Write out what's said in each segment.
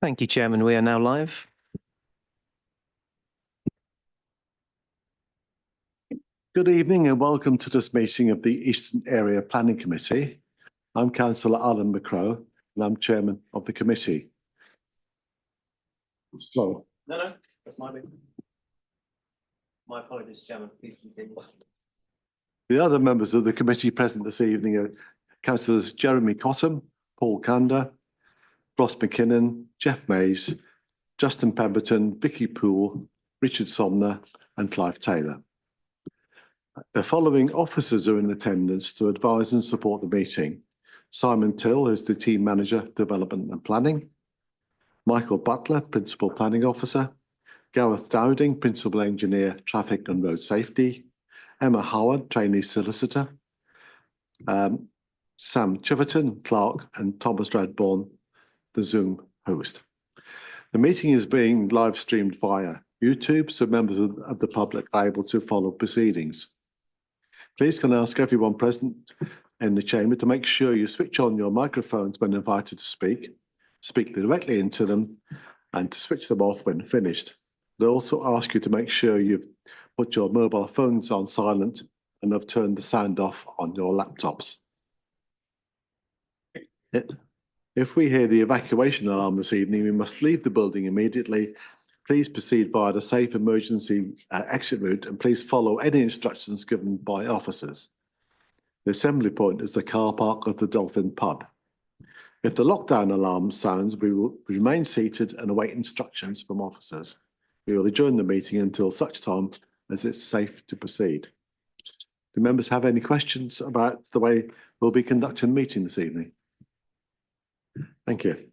Thank you, Chairman. We are now live. Good evening and welcome to this meeting of the Eastern Area Planning Committee. I'm Councillor Alan McCrow and I'm Chairman of the committee. So, No, that's my bit. My apologies, Chairman. Please continue. the other members of the committee present this evening are Councillors Jeremy Cottam, Paul Kander, Ross McKinnon, Jeff Mays, Justin Pemberton, Vicky Poole, Richard Somner and Clive Taylor. The following officers are in attendance to advise and support the meeting. Simon Till, who's the Team Manager, Development and Planning. Michael Butler, Principal Planning Officer. Gareth Dowding, Principal Engineer, Traffic and Road Safety. Emma Howard, Trainee Solicitor. Sam Chiverton, Clerk, and Thomas Radbourne, the Zoom host. The meeting is being live streamed via YouTube, so members of the public are able to follow proceedings. Please can I ask everyone present in the chamber to make sure you switch on your microphones when invited to speak directly into them, and to switch them off when finished. They also ask you to make sure you've put your mobile phones on silent and have turned the sound off on your laptops. If we hear the evacuation alarm this evening, we must leave the building immediately. Please proceed via the safe emergency exit route and please follow any instructions given by officers. The assembly point is the car park of the Dolphin Pub. If the lockdown alarm sounds, we will remain seated and await instructions from officers. We will adjourn the meeting until such time as it's safe to proceed. Do members have any questions about the way we'll be conducting the meeting this evening? Thank you.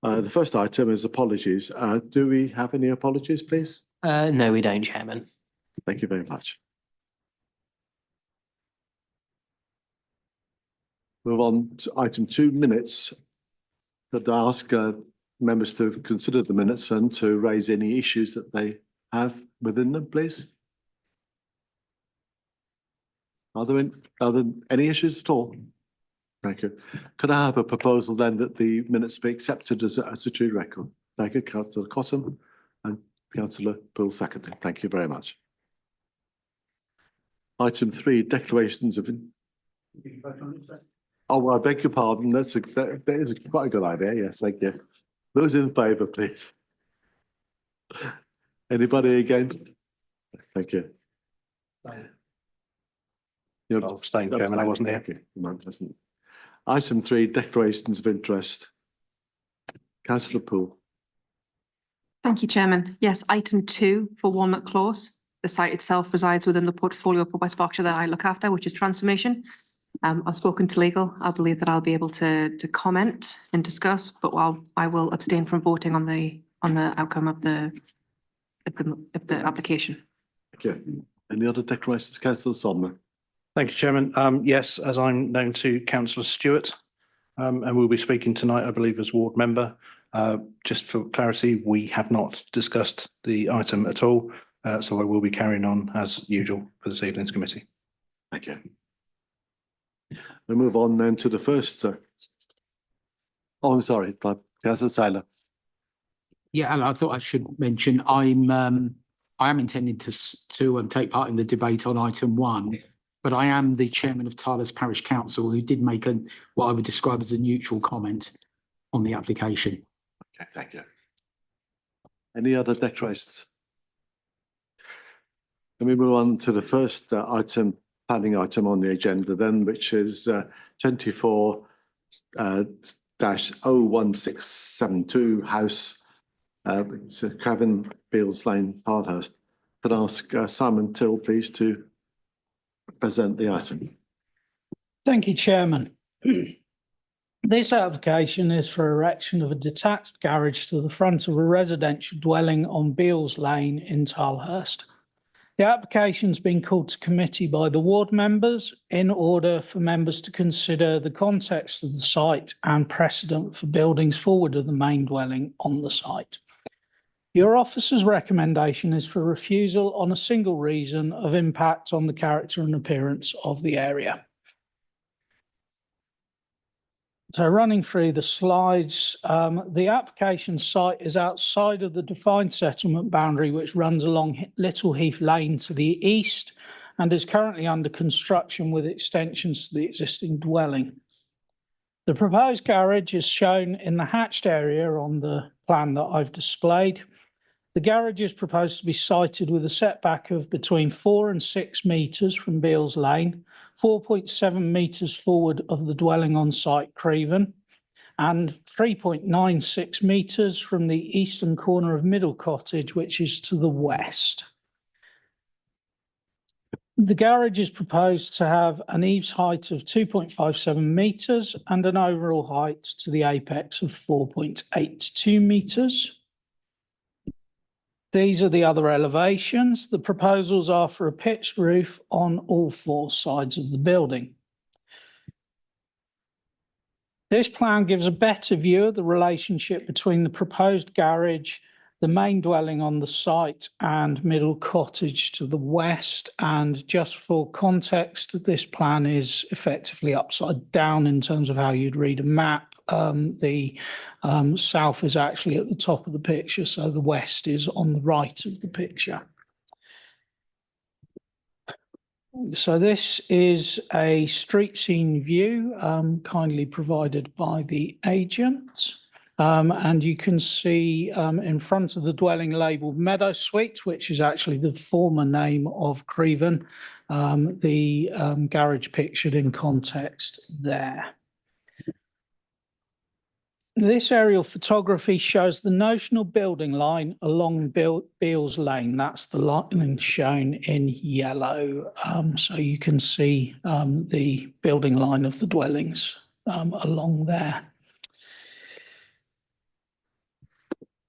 The first item is apologies. Do we have any apologies, please? No, we don't, Chairman. Thank you very much. Move on to item 2, minutes. I'd ask members to consider the minutes and to raise any issues that they have within them, please. Are there any issues at all? Thank you. Could I have a proposal then that the minutes be accepted as a true record? Thank you, Councillor Cottam and Councillor Poole seconded. Thank you very much. Item 3, declarations of. Oh, I beg your pardon. That is quite a good idea. Yes, thank you. Those in favour, please. Anybody against? Thank you. I'll abstain, Chairman. I wasn't here. Item 3, declarations of interest. Councillor Poole. Thank you, Chairman. Yes, item 2 for Walnut Close. The site itself resides within the portfolio for West Berkshire that I look after, which is transformation. I've spoken to legal. I believe that I'll be able to comment and discuss, but while I will abstain from voting on the outcome of the application. Thank you. Any other declarations, Councillor Somner? Thank you, Chairman. Yes, as I'm known to Councillor Stewart, and we'll be speaking tonight, I believe, as ward member. Just for clarity, we have not discussed the item at all, so I will be carrying on as usual for this evening's committee. Thank you. We'll move on then to the first. Oh, I'm sorry, Councillor Taylor. Yeah, and I thought I should mention I am intending to take part in the debate on item 1, but I am the chairman of Tylehurst Parish Council, who did make what I would describe as a neutral comment on the application. Okay, thank you. Any other declarations? Let me move on to the first planning item on the agenda then, which is 24-01672 house, Craven Fields Lane, Tylehurst. Could I ask Simon Till, please, to present the item? Thank you, Chairman. This application is for erection of a detached garage to the front of a residential dwelling on Beals Lane in Tylehurst. The application's been called to committee by the ward members in order for members to consider the context of the site and precedent for buildings forward of the main dwelling on the site. Your officer's recommendation is for refusal on a single reason of impact on the character and appearance of the area. So running through the slides, the application site is outside of the defined settlement boundary, which runs along Little Heath Lane to the east and is currently under construction with extensions to the existing dwelling. The proposed garage is shown in the hatched area on the plan that I've displayed. The garage is proposed to be sited with a setback of between 4 and 6 metres from Beals Lane, 4.7 metres forward of the dwelling on site Creven, and 3.96 metres from the eastern corner of Middle Cottage, which is to the west. The garage is proposed to have an eaves height of 2.57 metres and an overall height to the apex of 4.82 metres. These are the other elevations. The proposals are for a pitched roof on all 4 sides of the building. This plan gives a better view of the relationship between the proposed garage, the main dwelling on the site, and Middle Cottage to the west. And just for context, this plan is effectively upside down in terms of how you'd read a map. The south is actually at the top of the picture, so the west is on the right of the picture. So this is a street scene view kindly provided by the agent. And you can see in front of the dwelling labelled Meadow Suite, which is actually the former name of Creven, the garage pictured in context there. This aerial photography shows the notional building line along Beals Lane. That's the line shown in yellow. So you can see the building line of the dwellings along there.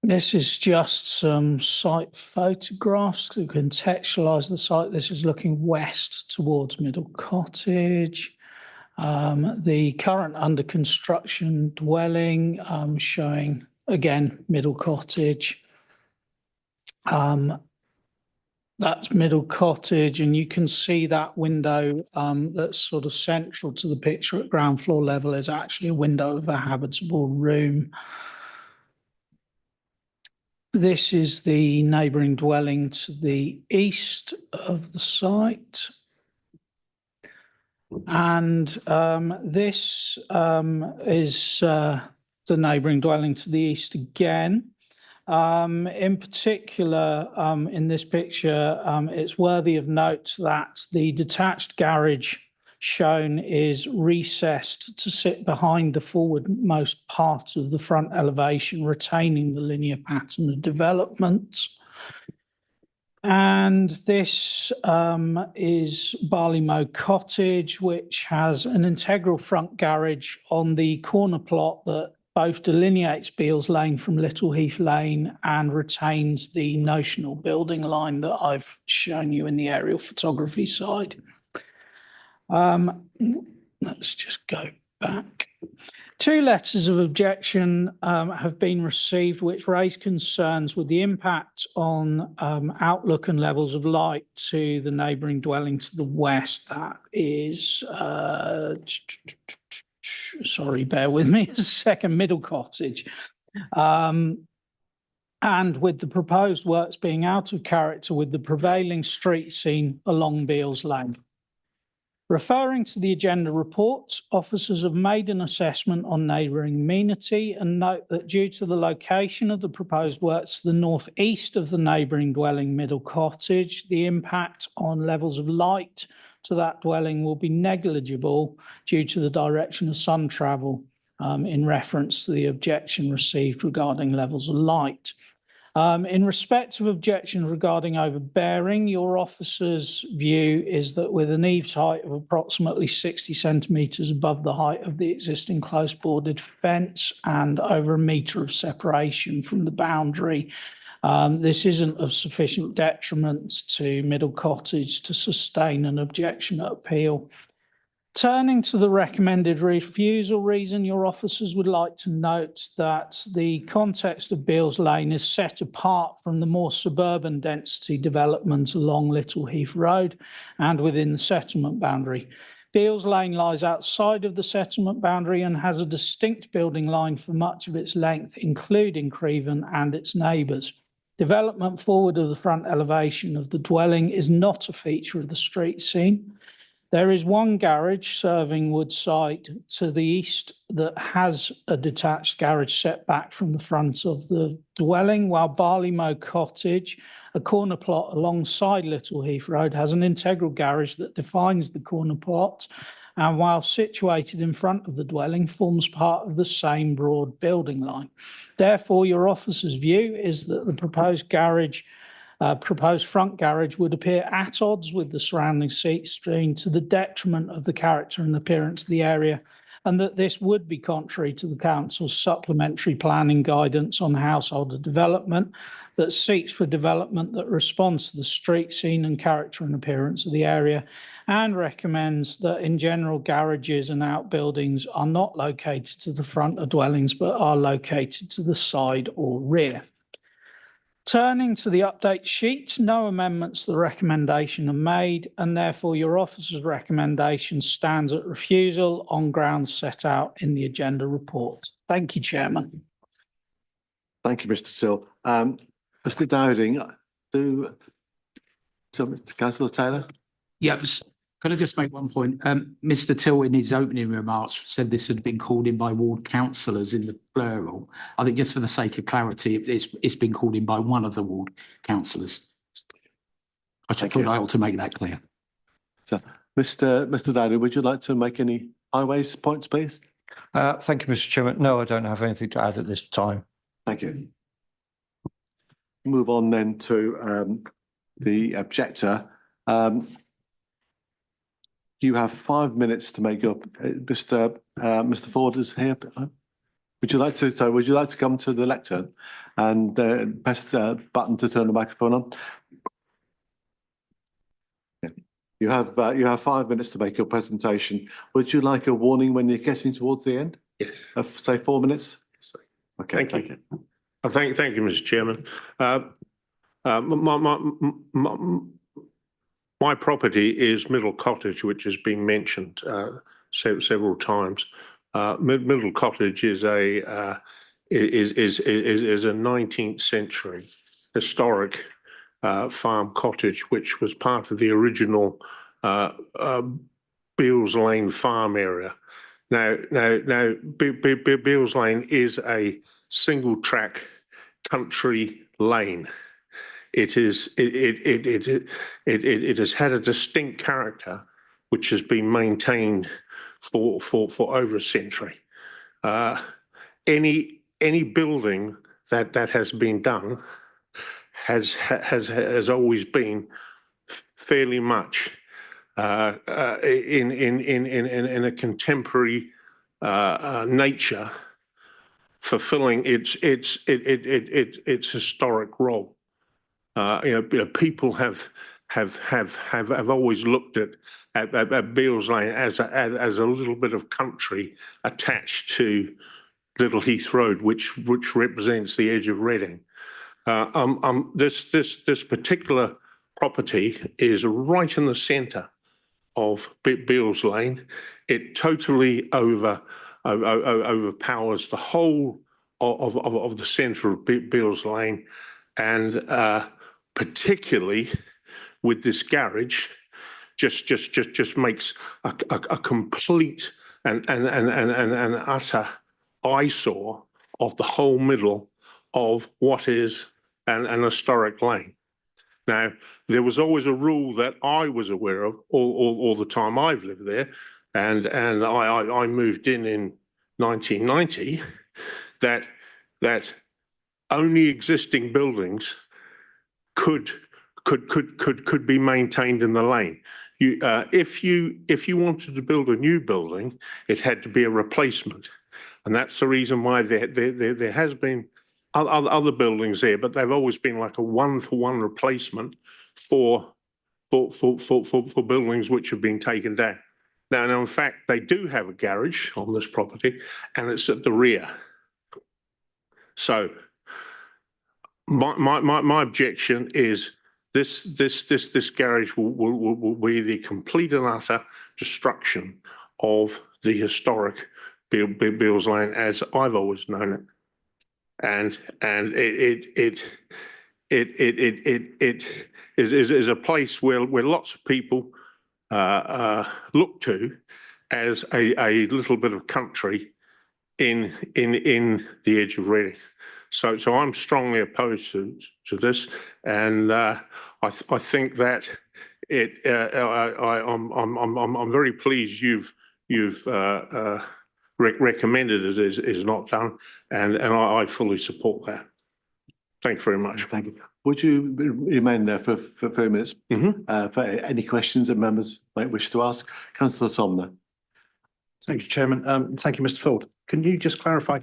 This is just some site photographs to contextualise the site. This is looking west towards Middle Cottage. The current under construction dwelling showing again Middle Cottage. That's Middle Cottage, and you can see that window that's sort of central to the picture at ground floor level is actually a window of a habitable room. This is the neighbouring dwelling to the east of the site. And this is the neighbouring dwelling to the east again. In particular, in this picture, it's worthy of note that the detached garage shown is recessed to sit behind the forwardmost part of the front elevation, retaining the linear pattern of development. And this is Barleymow Cottage, which has an integral front garage on the corner plot that both delineates Beals Lane from Little Heath Lane and retains the notional building line that I've shown you in the aerial photography side. Let's just go back. 2 letters of objection have been received which raise concerns with the impact on outlook and levels of light to the neighbouring dwelling to the west. That is, sorry, bear with me a second, Middle Cottage. And with the proposed works being out of character with the prevailing street scene along Beals Lane. Referring to the agenda report, officers have made an assessment on neighbouring amenity and note that due to the location of the proposed works to the northeast of the neighbouring dwelling Middle Cottage, the impact on levels of light to that dwelling will be negligible due to the direction of sun travel in reference to the objection received regarding levels of light. In respect of objections regarding overbearing, your officer's view is that with an eaves height of approximately 60 centimetres above the height of the existing close boarded fence and over a metre of separation from the boundary, this isn't of sufficient detriment to Middle Cottage to sustain an objection at appeal. Turning to the recommended refusal reason, your officers would like to note that the context of Beals Lane is set apart from the more suburban density development along Little Heath Road and within the settlement boundary. Beals Lane lies outside of the settlement boundary and has a distinct building line for much of its length, including Creven and its neighbours. Development forward of the front elevation of the dwelling is not a feature of the street scene. There is one garage serving Woodside to the east that has a detached garage set back from the front of the dwelling, while Barleymow Cottage, a corner plot alongside Little Heath Road, has an integral garage that defines the corner plot, and while situated in front of the dwelling, forms part of the same broad building line. Therefore, your officer's view is that the proposed front garage would appear at odds with the surrounding seat screen to the detriment of the character and appearance of the area, and that this would be contrary to the council's supplementary planning guidance on household development that seeks for development that responds to the street scene and character and appearance of the area, and recommends that in general garages and outbuildings are not located to the front of dwellings but are located to the side or rear. Turning to the update sheet, no amendments to the recommendation are made, and therefore your officer's recommendation stands at refusal on grounds set out in the agenda report. Thank you, Chairman. Thank you, Mr. Till. Mr. Dowding, Councillor Taylor? Yes. Could I just make one point? Mr. Till, in his opening remarks, said this had been called in by ward councillors in the plural. I think just for the sake of clarity, it's been called in by one of the ward councillors. I thought I ought to make that clear. So, Mr. Dowding, would you like to make any highways points, please? Thank you, Mr. Chairman. No, I don't have anything to add at this time. Thank you. Move on then to the objector. You have 5 minutes to make up. Mr. Ford is here. Would you like to come to the lectern and press the button to turn the microphone on? You have 5 minutes to make your presentation. Would you like a warning when you're getting towards the end? Yes. Say 4 minutes. Okay. Thank you. Thank you, Mr. Chairman. My property is Middle Cottage, which has been mentioned several times. Middle Cottage is a 19th century historic farm cottage, which was part of the original Beals Lane farm area. Now, Beals Lane is a single track country lane. It has had a distinct character which has been maintained for over a century. Any building that has been done has always been fairly much in a contemporary nature, fulfilling its historic role. People have always looked at Beals Lane as a little bit of country attached to Little Heath Road, which represents the edge of Reading. This particular property is right in the centre of Beals Lane. It totally overpowers the whole of the centre of Beals Lane, and particularly with this garage, just makes a complete and utter eyesore of the whole middle of what is an historic lane. Now, there was always a rule that I was aware of all the time I've lived there, and I moved in 1990, that only existing buildings could be maintained in the lane. If you wanted to build a new building, it had to be a replacement, and that's the reason why there has been other buildings there, but they've always been like a one-for-one replacement for buildings which have been taken down. Now, in fact, they do have a garage on this property, and it's at the rear. So my objection is this garage will be the complete and utter destruction of the historic Beals Lane as I've always known it. And it is a place where lots of people look to as a little bit of country in the edge of Reading. So I'm strongly opposed to this, and I think that I'm very pleased you've recommended it is not done, and I fully support that. Thank you very much. Thank you. Would you remain there for 3 minutes? For any questions that members might wish to ask? Councillor Somner. Thank you, Chairman. Thank you, Mr. Ford. Can you just clarify,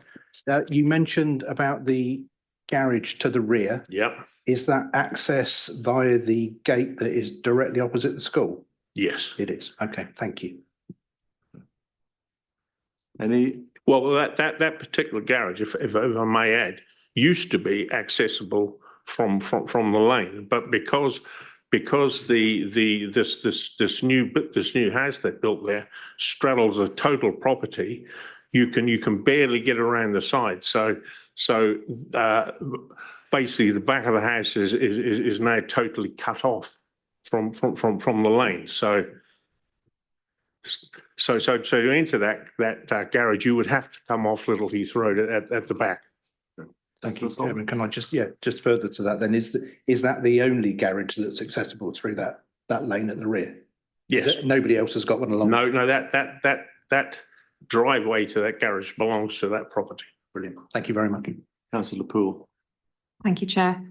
you mentioned about the garage to the rear. Yep. Is that access via the gate that is directly opposite the school? Yes. It is. Okay, thank you. Well, that particular garage, if I may add, used to be accessible from the lane, but because this new house they built there straddles a total property, you can barely get around the side. So basically the back of the house is now totally cut off from the lane. So to enter that garage, you would have to come off Little Heath Road at the back. Thank you, Chairman. Can I just further to that then, is that the only garage that's accessible through that lane at the rear? Yes. Nobody else has got one along? No, that driveway to that garage belongs to that property. Brilliant. Thank you very much. Councillor Poole. Thank you, Chair.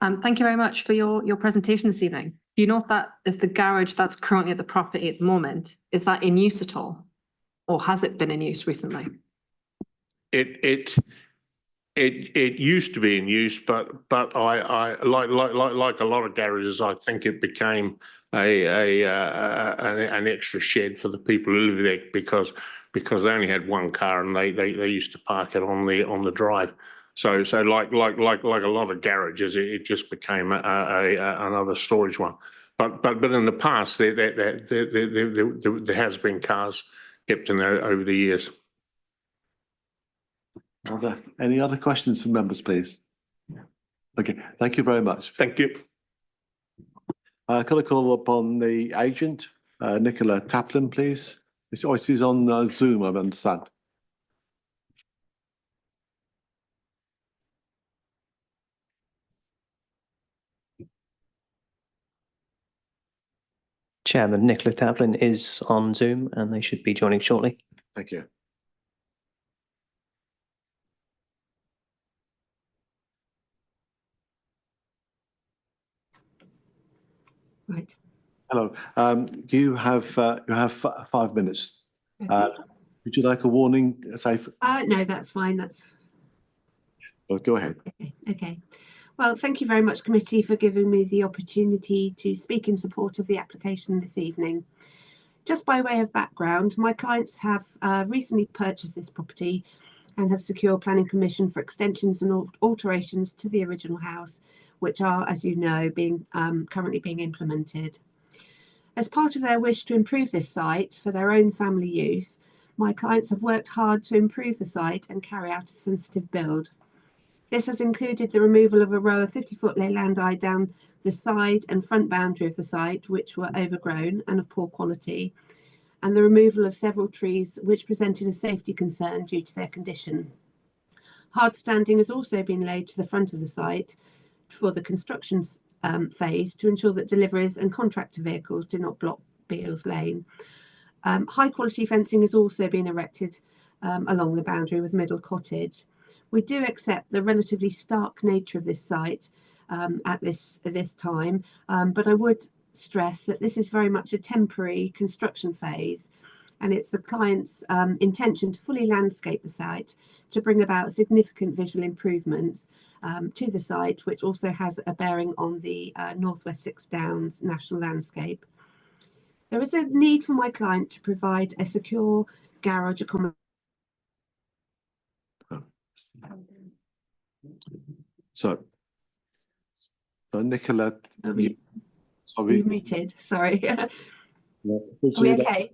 Thank you very much for your presentation this evening. Do you note that if the garage that's currently at the property at the moment, is that in use at all? Or has it been in use recently? It used to be in use, but I like a lot of garages, I think it became an extra shed for the people who live there because they only had one car and they used to park it on the drive. So like a lot of garages, it just became another storage one. But in the past, there has been cars kept in there over the years. Are there any other questions from members, please? Okay, thank you very much. Thank you. Can I call upon the agent, Nicola Taplin, please? She's on Zoom, I understand. Chairman, Nicola Taplin is on Zoom and they should be joining shortly. Thank you. Right. Hello. You have 5 minutes. Okay. Would you like a warning? No, that's fine. Oh, go ahead. Okay. Well, thank you very much, committee, for giving me the opportunity to speak in support of the application this evening. Just by way of background, my clients have recently purchased this property and have secured planning permission for extensions and alterations to the original house, which are, as you know, currently being implemented. As part of their wish to improve this site for their own family use, my clients have worked hard to improve the site and carry out a sensitive build. This has included the removal of a row of 50-foot leylandii down the side and front boundary of the site, which were overgrown and of poor quality, and the removal of several trees which presented a safety concern due to their condition. Hard standing has also been laid to the front of the site for the construction phase to ensure that deliveries and contractor vehicles do not block Beals Lane. High quality fencing has also been erected along the boundary with Middle Cottage. We do accept the relatively stark nature of this site at this time, but I would stress that this is very much a temporary construction phase, and it's the client's intention to fully landscape the site to bring about significant visual improvements to the site, which also has a bearing on the North Wessex Downs national landscape. There is a need for my client to provide a secure garage accommodation. So, So Nicola, Are we sorry. muted? Sorry. Are Yeah, we okay?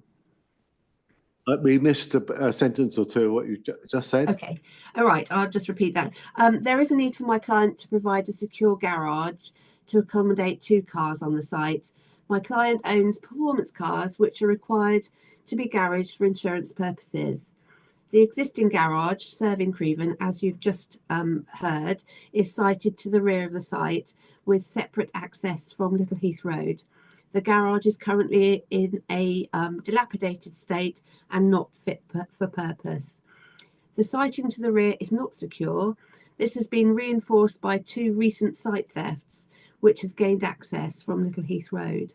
we missed a sentence or two, what you just said. Okay. All right. I'll just repeat that. There is a need for my client to provide a secure garage to accommodate 2 cars on the site. My client owns performance cars, which are required to be garaged for insurance purposes. The existing garage serving Creven, as you've just heard, is sited to the rear of the site with separate access from Little Heath Road. The garage is currently in a dilapidated state and not fit for purpose. The siting to the rear is not secure. This has been reinforced by 2 recent site thefts, which has gained access from Little Heath Road.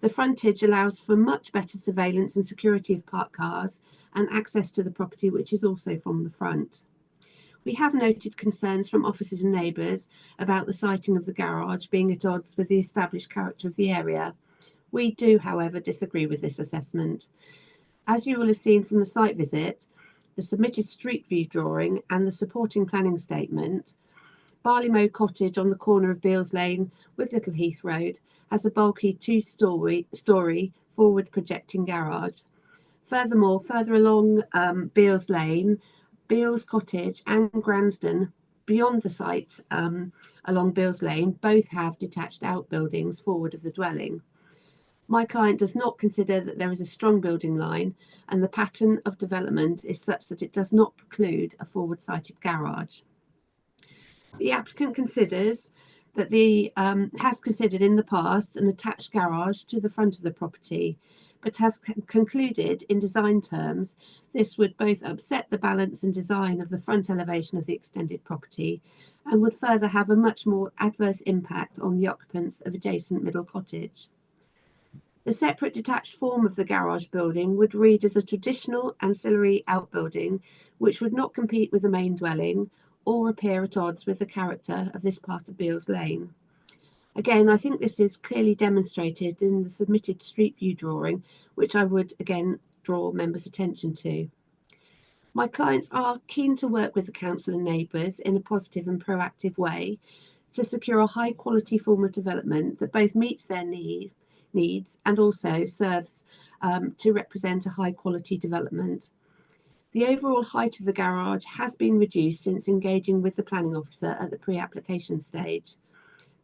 The frontage allows for much better surveillance and security of parked cars and access to the property, which is also from the front. We have noted concerns from officers and neighbours about the siting of the garage being at odds with the established character of the area. We do, however, disagree with this assessment. As you will have seen from the site visit, the submitted street view drawing and the supporting planning statement, Barleymow Cottage on the corner of Beales Lane with Little Heath Road has a bulky 2-storey forward projecting garage. Furthermore, further along Beales Lane, Beales Cottage and Gransden beyond the site along Beales Lane both have detached outbuildings forward of the dwelling. My client does not consider that there is a strong building line and the pattern of development is such that it does not preclude a forward-sited garage. The applicant considers that has considered in the past an attached garage to the front of the property, but has concluded in design terms this would both upset the balance and design of the front elevation of the extended property and would further have a much more adverse impact on the occupants of adjacent Middle Cottage. The separate detached form of the garage building would read as a traditional ancillary outbuilding which would not compete with the main dwelling or appear at odds with the character of this part of Beales Lane. Again, I think this is clearly demonstrated in the submitted street view drawing, which I would again draw members' attention to. My clients are keen to work with the council and neighbours in a positive and proactive way to secure a high quality form of development that both meets their needs and also serves to represent a high quality development. The overall height of the garage has been reduced since engaging with the planning officer at the pre-application stage.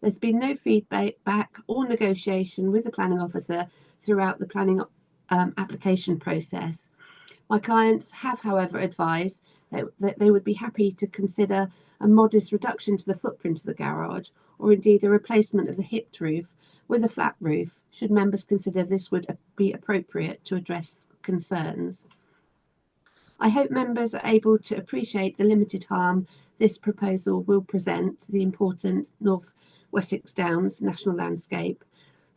There's been no feedback or negotiation with the planning officer throughout the planning application process. My clients have, however, advised that they would be happy to consider a modest reduction to the footprint of the garage, or indeed a replacement of the hipped roof with a flat roof, should members consider this would be appropriate to address concerns. I hope members are able to appreciate the limited harm this proposal will present to the important North Wessex Downs national landscape.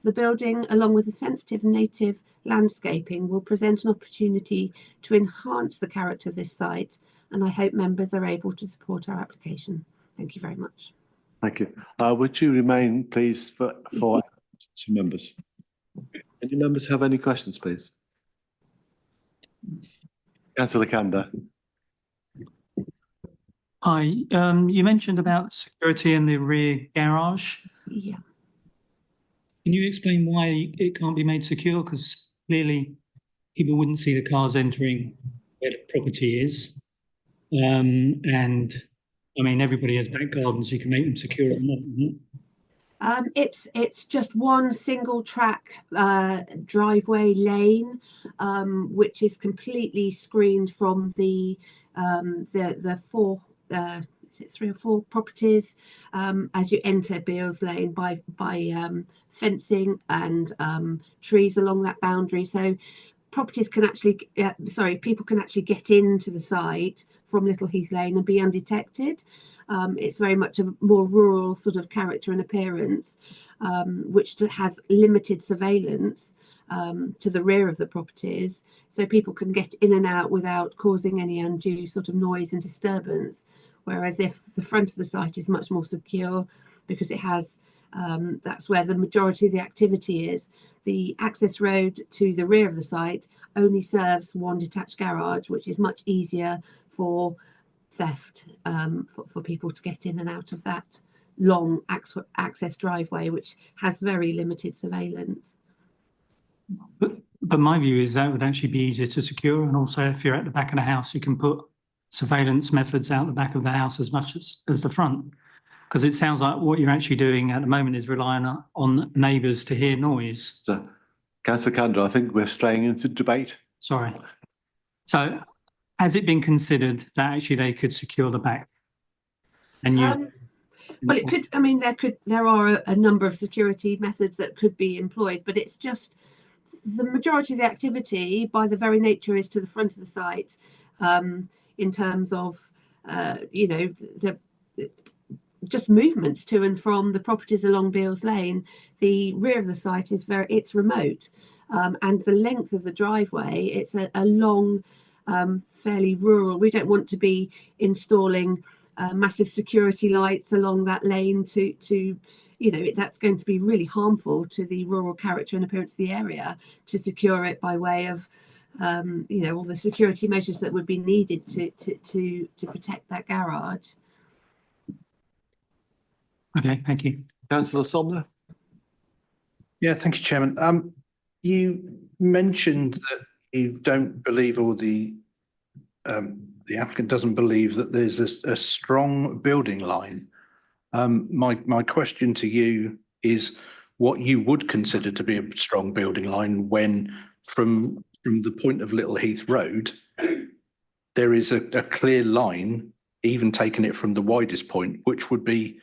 The building, along with the sensitive native landscaping, will present an opportunity to enhance the character of this site, and I hope members are able to support our application. Thank you very much. Thank you. Would you remain, please, for members? Any members have any questions, please? Councillor Kanda. Hi, you mentioned about security in the rear garage. Yeah. Can you explain why it can't be made secure? Because clearly people wouldn't see the cars entering where the property is. And I mean, everybody has back gardens, you can make them secure or not. It's just one single track driveway lane, which is completely screened from the 4 is it 3 or 4 properties as you enter Beales Lane by fencing and trees along that boundary. So properties can actually, people can actually get into the site from Little Heath Lane and be undetected. It's very much a more rural sort of character and appearance, which has limited surveillance to the rear of the properties, so people can get in and out without causing any undue sort of noise and disturbance. Whereas if the front of the site is much more secure because it has, that's where the majority of the activity is. The access road to the rear of the site only serves one detached garage, which is much easier for theft, for people to get in and out of that long access driveway, which has very limited surveillance. But my view is that would actually be easier to secure. And also if you're at the back of the house, you can put surveillance methods out the back of the house as much as the front. Because it sounds like what you're actually doing at the moment is relying on neighbours to hear noise. So, Councillor Kander, I think we're straying into debate. Sorry. So has it been considered that actually they could secure the back? And use well, it could, I mean, there are a number of security methods that could be employed, but it's just the majority of the activity by the very nature is to the front of the site, in terms of, you know, the just movements to and from the properties along Beales Lane. The rear of the site is it's remote, and the length of the driveway, it's a long, fairly rural. We don't want to be installing massive security lights along that lane to you know, that's going to be really harmful to the rural character and appearance of the area, to secure it by way of you know, all the security measures that would be needed to protect that garage. Okay, thank you. Councillor Somner? Yeah, thank you, Chairman. You mentioned that you don't believe, or the applicant doesn't believe that there's a strong building line. My question to you is what you would consider to be a strong building line when from the point of Little Heath Road, there is a clear line, even taking it from the widest point, which would be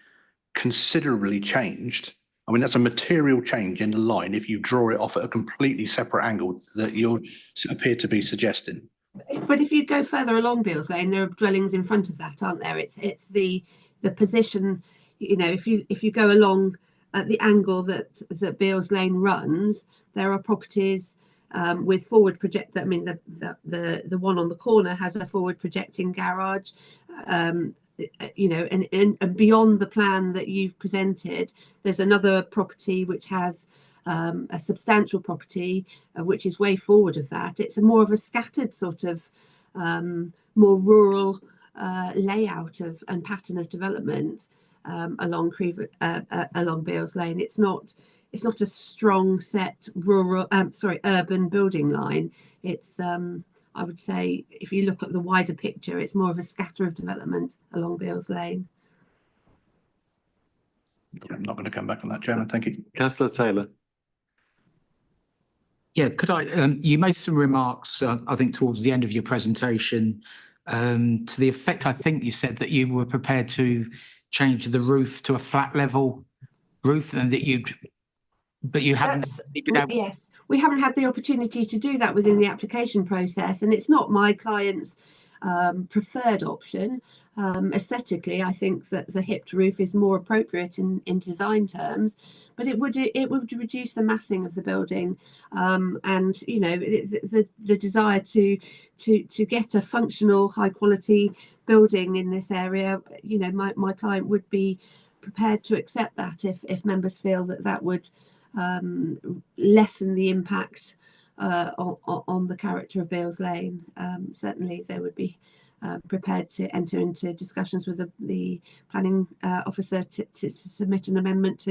considerably changed. I mean, that's a material change in the line if you draw it off at a completely separate angle that you appear to be suggesting. But if you go further along Beales Lane, there are dwellings in front of that, aren't there? It's the position, you know, if you go along at the angle that Beales Lane runs, there are properties with forward project. I mean, the one on the corner has a forward projecting garage. You know, and beyond the plan that you've presented, there's another property which has a substantial property which is way forward of that. It's more of a scattered sort of more rural layout of and pattern of development along Beales Lane. It's not a strong set rural urban building line. It's I would say, if you look at the wider picture, it's more of a scatter of development along Beales Lane. I'm not going to come back on that, Chairman. Thank you. Councillor Taylor? Yeah, could I, you made some remarks, I think towards the end of your presentation, to the effect, I think you said that you were prepared to change the roof to a flat level roof and that but you haven't. Yes, we haven't had the opportunity to do that within the application process, and it's not my client's preferred option. Aesthetically, I think that the hipped roof is more appropriate in design terms, but it would reduce the massing of the building, and you know, the desire to get a functional, high quality building in this area. You know, my client would be prepared to accept that if members feel that would lessen the impact on the character of Beales Lane. Certainly they would be prepared to enter into discussions with the planning officer to submit an amendment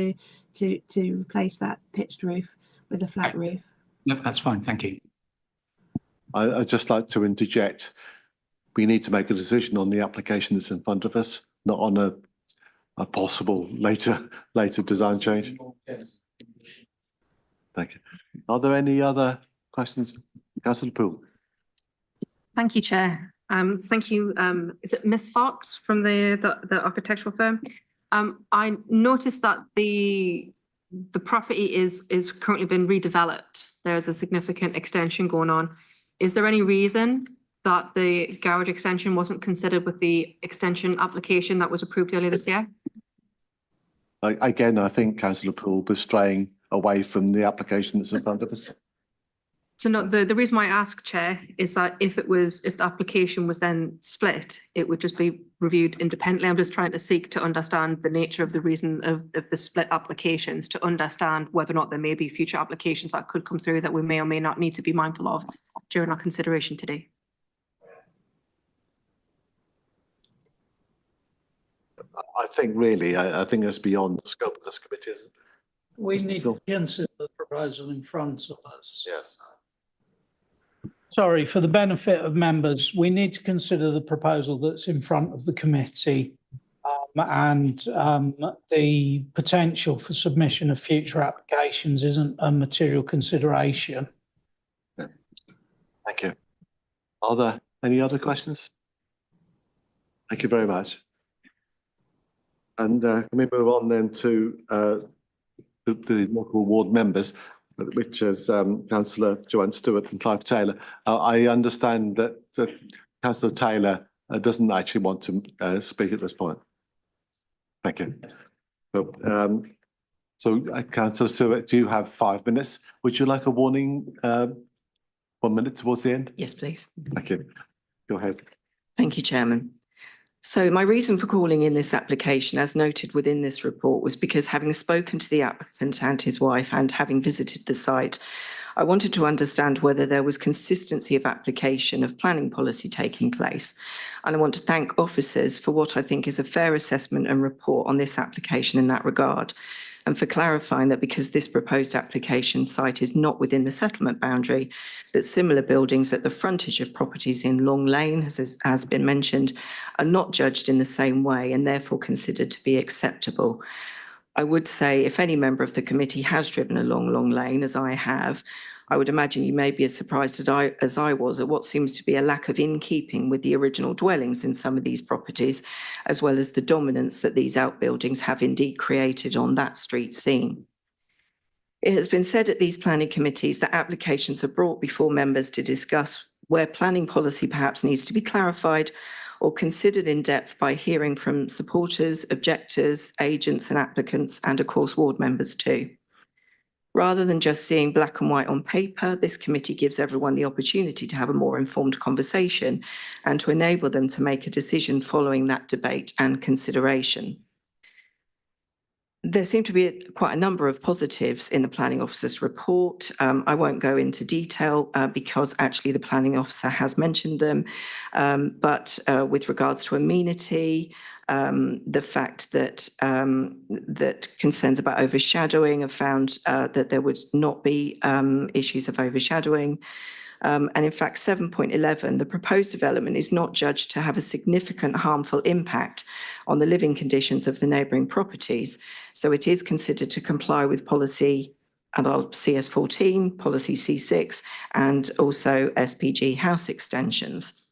to replace that pitched roof with a flat roof. No, that's fine, thank you. I'd just like to interject. We need to make a decision on the application that's in front of us, not on a possible later design change. Thank you. Are there any other questions? Councillor Poole. Thank you, Chair. Thank you. Is it Miss Fox from the architectural firm? I noticed that the property is currently been redeveloped. There's a significant extension going on. Is there any reason that the garage extension wasn't considered with the extension application that was approved earlier this year? Again, I think Councillor Poole was straying away from the application that's in front of us. So no, the reason why I ask, Chair, is that if the application was then split, it would just be reviewed independently. I'm just trying to seek to understand the nature of the reason of the split applications, to understand whether or not there may be future applications that could come through that we may or may not need to be mindful of during our consideration today. I think really, I think it's beyond the scope of this committee, isn't it? We Mr. need Still? to consider the proposal in front of us. Yes. Sorry, for the benefit of members, we need to consider the proposal that's in front of the committee and the potential for submission of future applications isn't a material consideration. Thank you. Are there any other questions? Thank you very much. And can we move on then to the local ward members, which is Councillor Joanne Stewart and Clive Taylor. I understand that Councillor Taylor doesn't actually want to speak at this point. Thank you. So Councillor Stewart, do you have 5 minutes? Would you like a warning 1 minute towards the end? Yes, please. Thank you. Go ahead. Thank you, Chairman. So my reason for calling in this application, as noted within this report, was because having spoken to the applicant and his wife and having visited the site, I wanted to understand whether there was consistency of application of planning policy taking place. And I want to thank officers for what I think is a fair assessment and report on this application in that regard, and for clarifying that because this proposed application site is not within the settlement boundary, that similar buildings at the frontage of properties in Long Lane, as has been mentioned, are not judged in the same way and therefore considered to be acceptable. I would say if any member of the committee has driven along Long Lane, as I have, I would imagine you may be as surprised as I was at what seems to be a lack of in-keeping with the original dwellings in some of these properties, as well as the dominance that these outbuildings have indeed created on that street scene. It has been said at these planning committees that applications are brought before members to discuss where planning policy perhaps needs to be clarified or considered in depth by hearing from supporters, objectors, agents and applicants, and of course ward members too. Rather than just seeing black and white on paper, this committee gives everyone the opportunity to have a more informed conversation and to enable them to make a decision following that debate and consideration. There seem to be quite a number of positives in the planning officer's report. I won't go into detail because actually the planning officer has mentioned them, but with regards to amenity, the fact that that concerns about overshadowing have found that there would not be issues of overshadowing. And in fact, 7.11, the proposed development is not judged to have a significant harmful impact on the living conditions of the neighbouring properties. So it is considered to comply with policy and CS14, policy C6, and also SPG house extensions.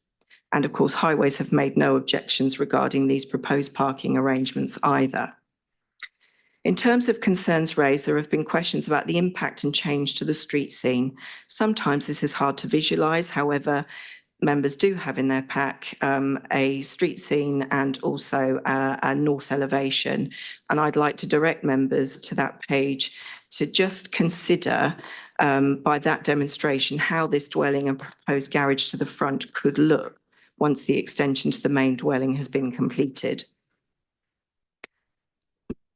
And of course, highways have made no objections regarding these proposed parking arrangements either. In terms of concerns raised, there have been questions about the impact and change to the street scene. Sometimes this is hard to visualise. However, members do have in their pack a street scene and also a north elevation. And I'd like to direct members to that page to just consider by that demonstration how this dwelling and proposed garage to the front could look once the extension to the main dwelling has been completed.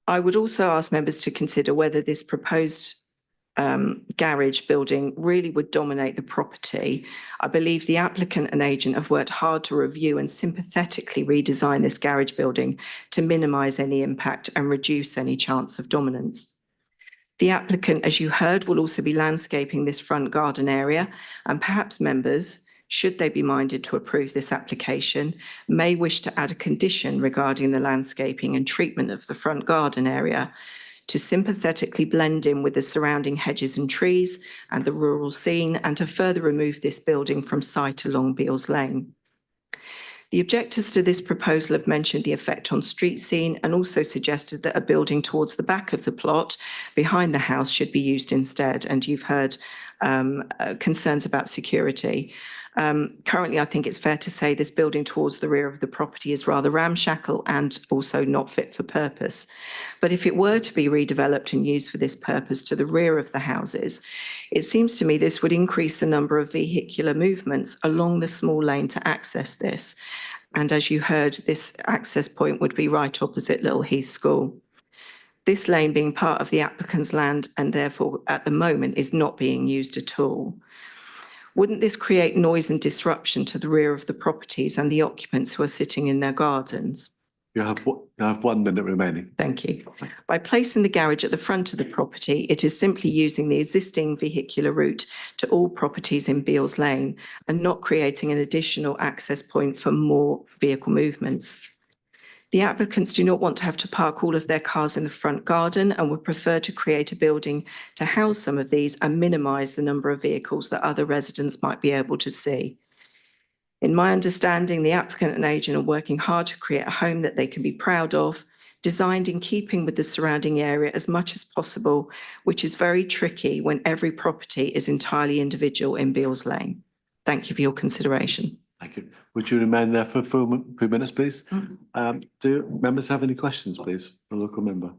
I would also ask members to consider whether this proposed garage building really would dominate the property. I believe the applicant and agent have worked hard to review and sympathetically redesign this garage building to minimise any impact and reduce any chance of dominance. The applicant, as you heard, will also be landscaping this front garden area, and perhaps members, should they be minded to approve this application, may wish to add a condition regarding the landscaping and treatment of the front garden area to sympathetically blend in with the surrounding hedges and trees and the rural scene, and to further remove this building from sight along Beals Lane. The objectors to this proposal have mentioned the effect on street scene and also suggested that a building towards the back of the plot behind the house should be used instead. And you've heard concerns about security. Currently, I think it's fair to say this building towards the rear of the property is rather ramshackle and also not fit for purpose. But if it were to be redeveloped and used for this purpose to the rear of the houses, it seems to me this would increase the number of vehicular movements along the small lane to access this. And as you heard, this access point would be right opposite Little Heath School. This lane being part of the applicant's land and therefore at the moment is not being used at all. Wouldn't this create noise and disruption to the rear of the properties and the occupants who are sitting in their gardens? You have I have 1 minute remaining. Thank you. By placing the garage at the front of the property, it is simply using the existing vehicular route to all properties in Beals Lane and not creating an additional access point for more vehicle movements. The applicants do not want to have to park all of their cars in the front garden and would prefer to create a building to house some of these and minimise the number of vehicles that other residents might be able to see. In my understanding, the applicant and agent are working hard to create a home that they can be proud of, designed in keeping with the surrounding area as much as possible, which is very tricky when every property is entirely individual in Beals Lane. Thank you for your consideration. Thank you. Would you remain there for a few minutes, please? Do members have any questions, please, for a local member?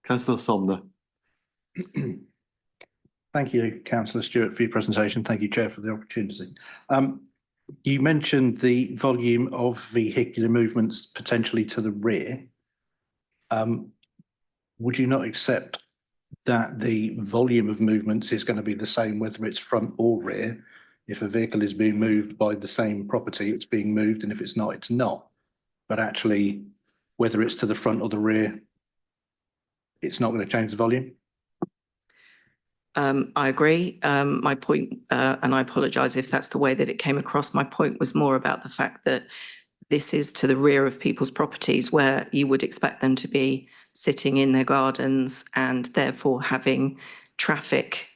Councillor Somner. Thank you, Councillor Stewart, for your presentation. Thank you, Chair, for the opportunity. You mentioned the volume of vehicular movements potentially to the rear. Would you not accept that the volume of movements is going to be the same whether it's front or rear? If a vehicle is being moved by the same property, it's being moved, and if it's not, it's not. But actually, whether it's to the front or the rear, it's not going to change the volume? I agree. My point, and I apologise if that's the way that it came across, my point was more about the fact that this is to the rear of people's properties where you would expect them to be sitting in their gardens and therefore having traffic.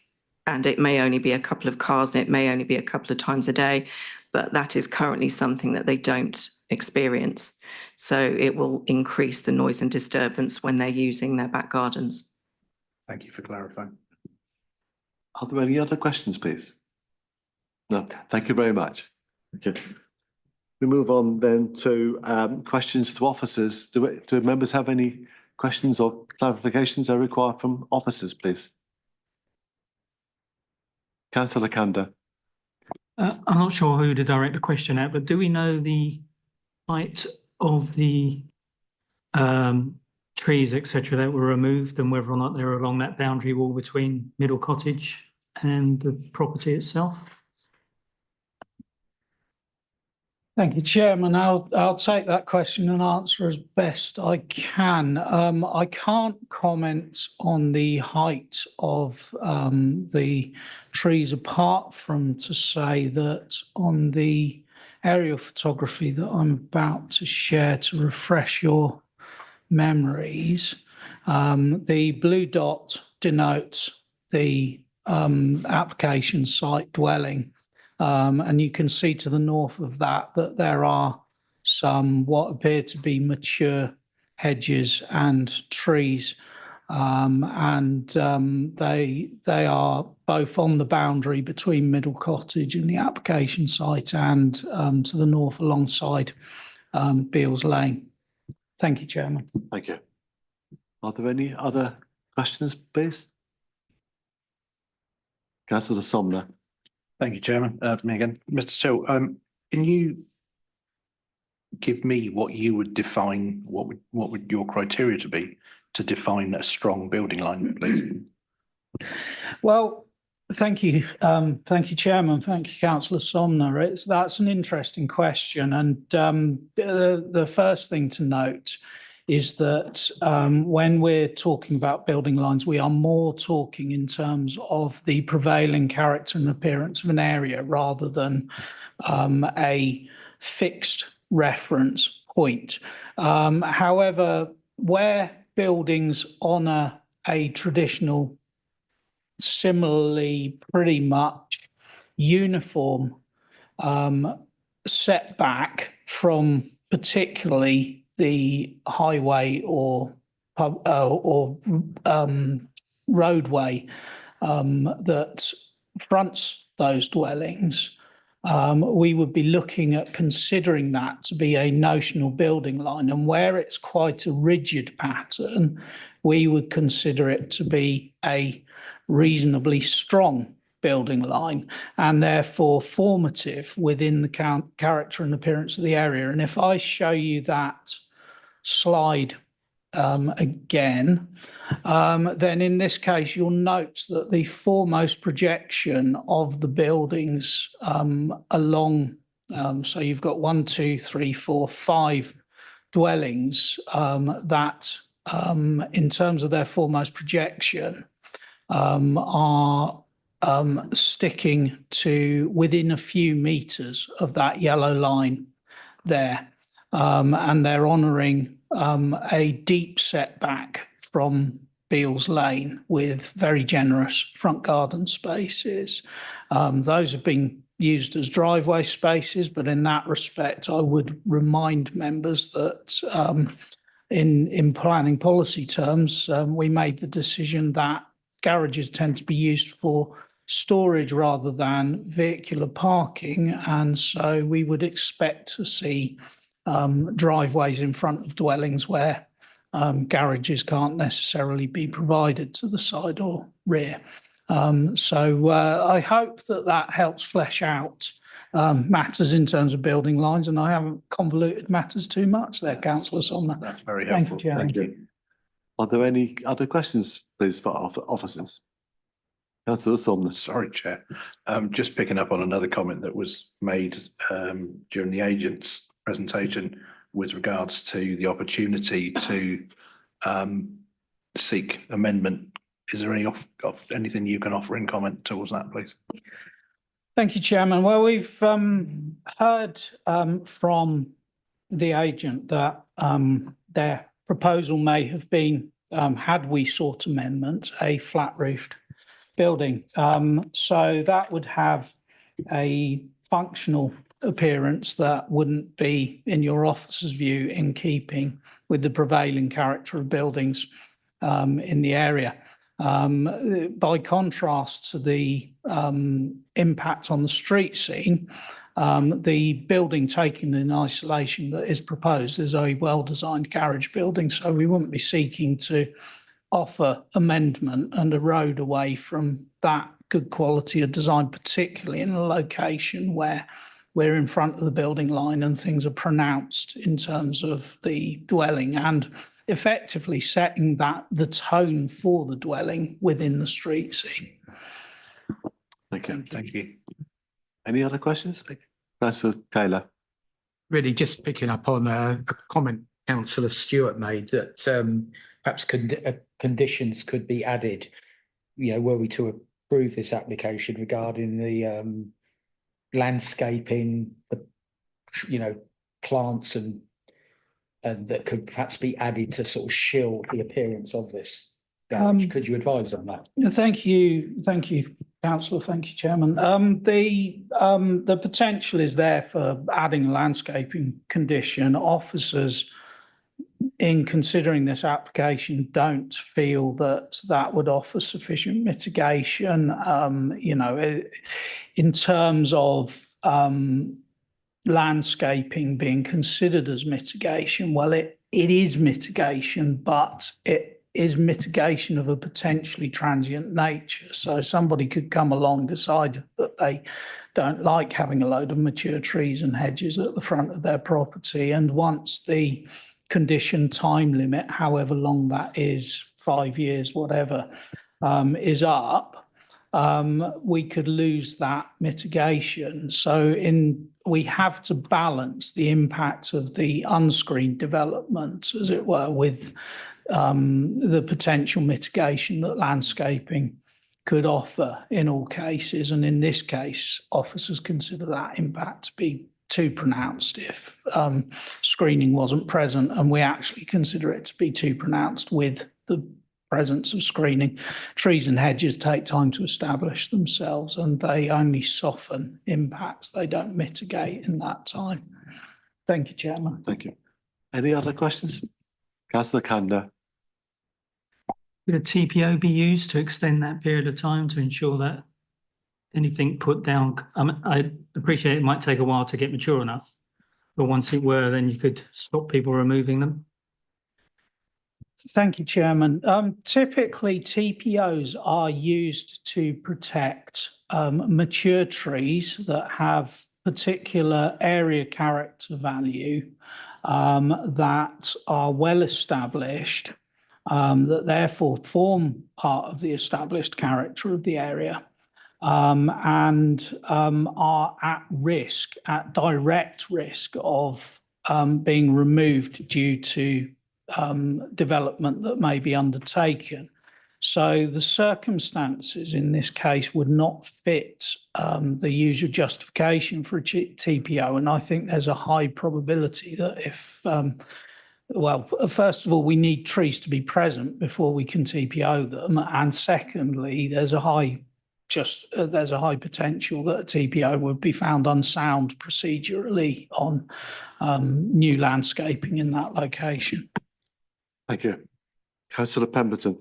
And it may only be a couple of cars and it may only be a couple of times a day, but that is currently something that they don't experience. So it will increase the noise and disturbance when they're using their back gardens. Thank you for clarifying. Are there any other questions, please? No, thank you very much. Okay. We move on then to questions to officers. Do members have any questions or clarifications they require from officers, please? Councillor Kanda. I'm not sure who to direct the question at, but do we know the height of the trees, etc., that were removed and whether or not they're along that boundary wall between Middle Cottage and the property itself? Thank you, Chairman. I'll take that question and answer as best I can. I can't comment on the height of the trees apart from to say that on the aerial photography that I'm about to share to refresh your memories, the blue dot denotes the application site dwelling. And you can see to the north of that there are some what appear to be mature hedges and trees, and they are both on the boundary between Middle Cottage and the application site and to the north alongside Beals Lane. Thank you, Chairman. Thank you. Are there any other questions, please? Councillor Somner. Thank you, Chairman. Me again. Mr. Sill, can you give me what you would define, what would your criteria to be to define a strong building line, please? Well, thank you. Thank you, Chairman. Thank you, Councillor Somner. That's an interesting question. And the first thing to note is that when we're talking about building lines, we are more talking in terms of the prevailing character and appearance of an area rather than a fixed reference point. However, where buildings honour a traditional, similarly pretty much uniform setback from particularly the highway or roadway that fronts those dwellings, we would be looking at considering that to be a notional building line. And where it's quite a rigid pattern, we would consider it to be a reasonably strong building line and therefore formative within the character and appearance of the area. And if I show you that slide again, then in this case you'll note that the foremost projection of the buildings along, so you've got 1, 2, 3, 4, 5 dwellings that in terms of their foremost projection are sticking to within a few meters of that yellow line there. And they're honouring a deep setback from Beales Lane with very generous front garden spaces. Those have been used as driveway spaces, but in that respect, I would remind members that in planning policy terms, we made the decision that garages tend to be used for storage rather than vehicular parking, and so we would expect to see driveways in front of dwellings where garages can't necessarily be provided to the side or rear. So I hope that that helps flesh out matters in terms of building lines, and I haven't convoluted matters too much there, councillors, on that. That's very Thank you, helpful. Chairman. Thank you. Are there any other questions, please, for officers? Councillor Sumner. Sorry, Chair. Just picking up on another comment that was made during the agent's presentation with regards to the opportunity to seek amendment. Is there any anything you can offer in comment towards that, please? Thank you, Chairman. Well, we've heard from the agent that their proposal may have been, had we sought amendment, a flat-roofed building. So that would have a functional appearance that wouldn't be, in your officer's view, in keeping with the prevailing character of buildings in the area. By contrast to the impact on the street scene, the building taken in isolation that is proposed is a well-designed garage building, so we wouldn't be seeking to offer amendment and a road away from that good quality of design, particularly in a location where we're in front of the building line and things are pronounced in terms of the dwelling and effectively setting the tone for the dwelling within the street scene. Thank you. Thank you. Any other questions? Councillor Taylor. Really just picking up on a comment Councillor Stewart made that perhaps conditions could be added, were we to approve this application regarding the landscaping, plants and that could perhaps be added to sort of shield the appearance of this garage. Could you advise on that? Thank you, Councillor. Thank you, Chairman. The potential is there for adding a landscaping condition. Officers, in considering this application, don't feel that that would offer sufficient mitigation. In terms of landscaping being considered as mitigation, well, it is mitigation, but it is mitigation of a potentially transient nature. So somebody could come along, decide that they don't like having a load of mature trees and hedges at the front of their property, and once the condition time limit, however long that is, 5 years, whatever, is up, we could lose that mitigation. So we have to balance the impact of the unscreened development, as it were, with the potential mitigation that landscaping could offer in all cases. And in this case, officers consider that impact to be too pronounced if screening wasn't present, and we actually consider it to be too pronounced with the presence of screening. Trees and hedges take time to establish themselves, and they only soften impacts. They don't mitigate in that time. Thank you, Chairman. Thank you. Any other questions? Councillor Kanda. Would a TPO be used to extend that period of time to ensure that anything put down? I appreciate it might take a while to get mature enough, but once it were, then you could stop people removing them. Thank you, Chairman. Typically, TPOs are used to protect mature trees that have particular area character value that are well established, that therefore form part of the established character of the area, and are at risk, at direct risk of being removed due to development that may be undertaken. So the circumstances in this case would not fit the usual justification for a TPO. And I think there's a high probability that if, well, first of all, we need trees to be present before we can TPO them. And secondly, there's a high potential that a TPO would be found unsound procedurally on new landscaping in that location. Thank you. Councillor Pemberton.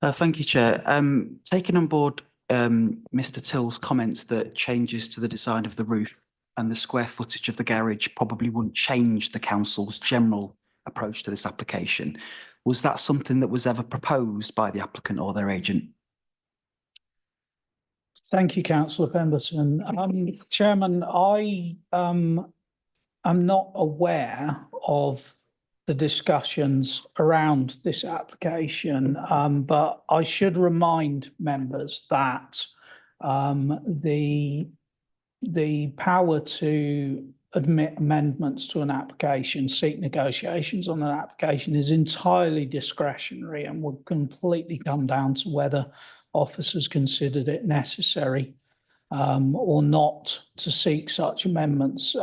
Thank you, Chair. Taking on board Mr. Till's comments that changes to the design of the roof and the square footage of the garage probably wouldn't change the council's general approach to this application. Was that something that was ever proposed by the applicant or their agent? Thank you, Councillor Pemberton. Chairman, I am not aware of the discussions around this application, but I should remind members that the power to admit amendments to an application, seek negotiations on an application is entirely discretionary and would completely come down to whether officers considered it necessary or not to seek such amendments.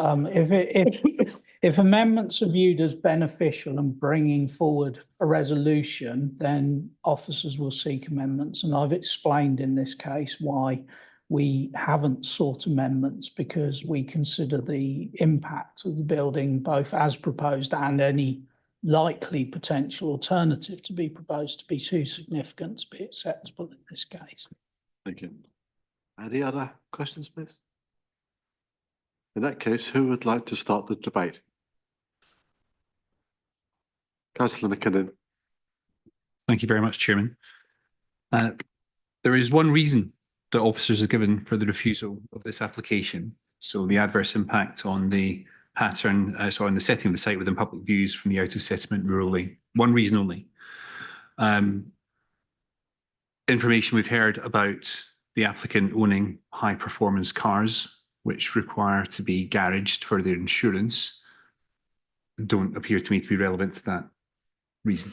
If amendments are viewed as beneficial and bringing forward a resolution, then officers will seek amendments. And I've explained in this case why we haven't sought amendments, because we consider the impact of the building, both as proposed and any likely potential alternative to be proposed, to be too significant to be acceptable in this case. Thank you. Any other questions, please? In that case, who would like to start the debate? Councillor McKinnon. Thank you very much, Chairman. There is one reason that officers are given for the refusal of this application. So the adverse impact on the pattern, on the setting of the site within public views from the out of settlement ruling. One reason only. Information we've heard about the applicant owning high performance cars, which require to be garaged for their insurance, don't appear to me to be relevant to that reason.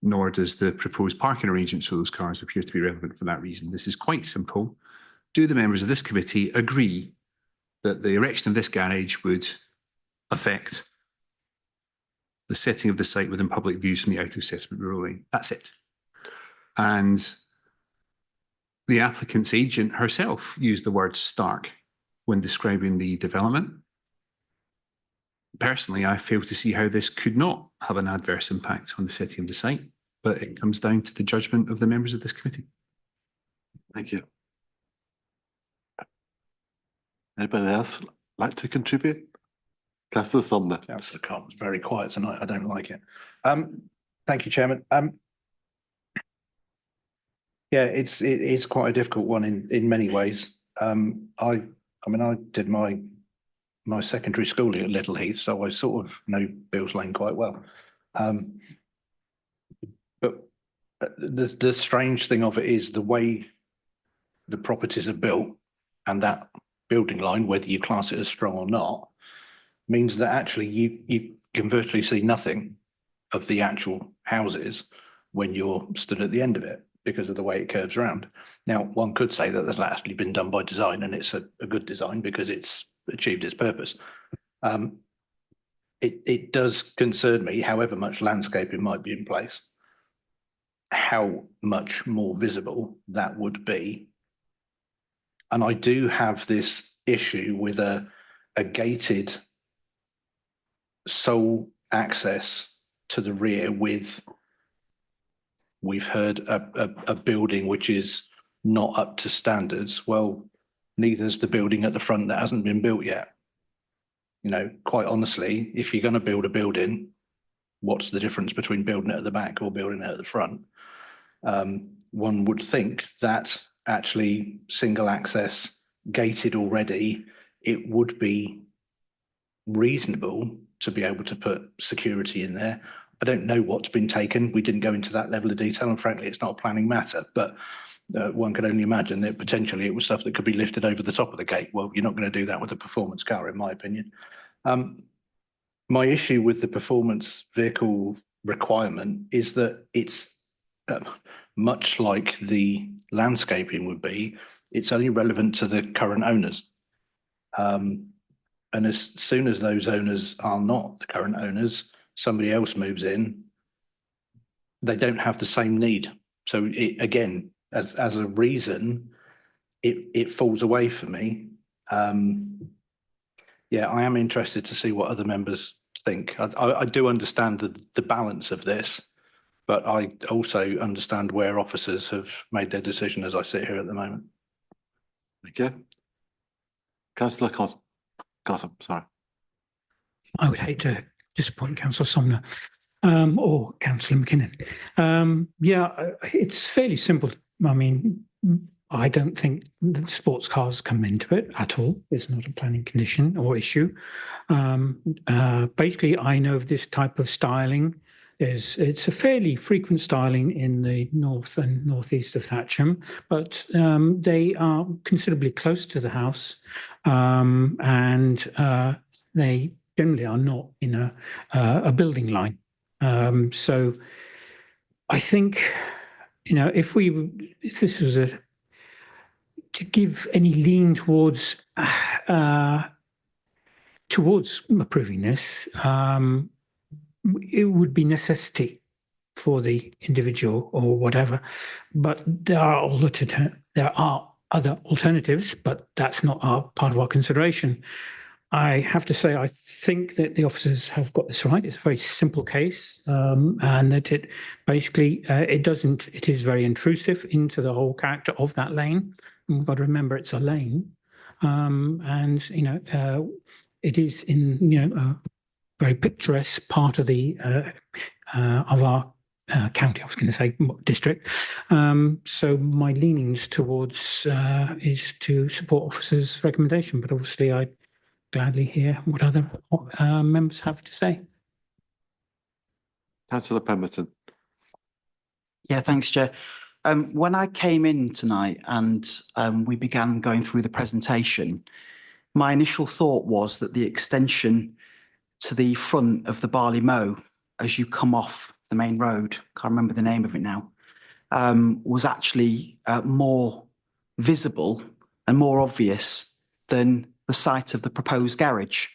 Nor does the proposed parking arrangements for those cars appear to be relevant for that reason. This is quite simple. Do the members of this committee agree that the erection of this garage would affect the setting of the site within public views from the out of settlement ruling? That's it. And the applicant's agent herself used the word stark when describing the development. Personally, I fail to see how this could not have an adverse impact on the setting of the site, but it comes down to the judgment of the members of this committee. Thank you. Anybody else like to contribute? Councillor Sumner. Councillor Cobb's very quiet tonight. I don't like it. Thank you, Chairman. Yeah, it is quite a difficult one in many ways. I mean, I did my secondary schooling at Little Heath, so I sort of know Bills Lane quite well. But the strange thing of it is the way the properties are built, and that building line, whether you class it as strong or not, means that actually you can virtually see nothing of the actual houses when you're stood at the end of it, because of the way it curves around. Now, one could say that that's actually been done by design, and it's a good design because it's achieved its purpose. It does concern me, however much landscaping might be in place, how much more visible that would be. And I do have this issue with a gated sole access to the rear with, we've heard, a building which is not up to standards. Well, neither's the building at the front that hasn't been built yet. You know, quite honestly, if you're going to build a building, what's the difference between building it at the back or building it at the front? One would think that actually single access, gated already, it would be reasonable to be able to put security in there. I don't know what's been taken. We didn't go into that level of detail, and frankly, it's not a planning matter. But one could only imagine that potentially it was stuff that could be lifted over the top of the gate. Well, you're not going to do that with a performance car, in my opinion. My issue with the performance vehicle requirement is that it's much like the landscaping would be. It's only relevant to the current owners. And as soon as those owners are not the current owners, somebody else moves in, they don't have the same need. So it, again, as a reason, it falls away for me. Yeah, I am interested to see what other members think. I do understand the balance of this, but I also understand where officers have made their decision as I sit here at the moment. Okay. Councillor Cottam, sorry. I would hate to disappoint Councillor Sumner or Councillor McKinnon. Yeah, it's fairly simple. I mean, I don't think that sports cars come into it at all. It's not a planning condition or issue. Basically, I know of this type of styling. It's a fairly frequent styling in the north and northeast of Thatcham, but they are considerably close to the house, and they generally are not in a building line. So I think, you know, if this was to give any lean towards approving this, it would be necessity for the individual or whatever. But there are other alternatives, but that's not part of our consideration. I have to say, I think that the officers have got this right. It's a very simple case, and that it basically it is very intrusive into the whole character of that lane. And we've got to remember it's a lane, and you know it is in a very picturesque part of the of our county. I was going to say district. So my leanings towards is to support officers' recommendation, but obviously I gladly hear what other members have to say. Councillor Pemberton. Yeah, thanks, Chair. When I came in tonight and we began going through the presentation, my initial thought was that the extension to the front of the Barley Mow, as you come off the main road, can't remember the name of it now, was actually more visible and more obvious than the site of the proposed garage.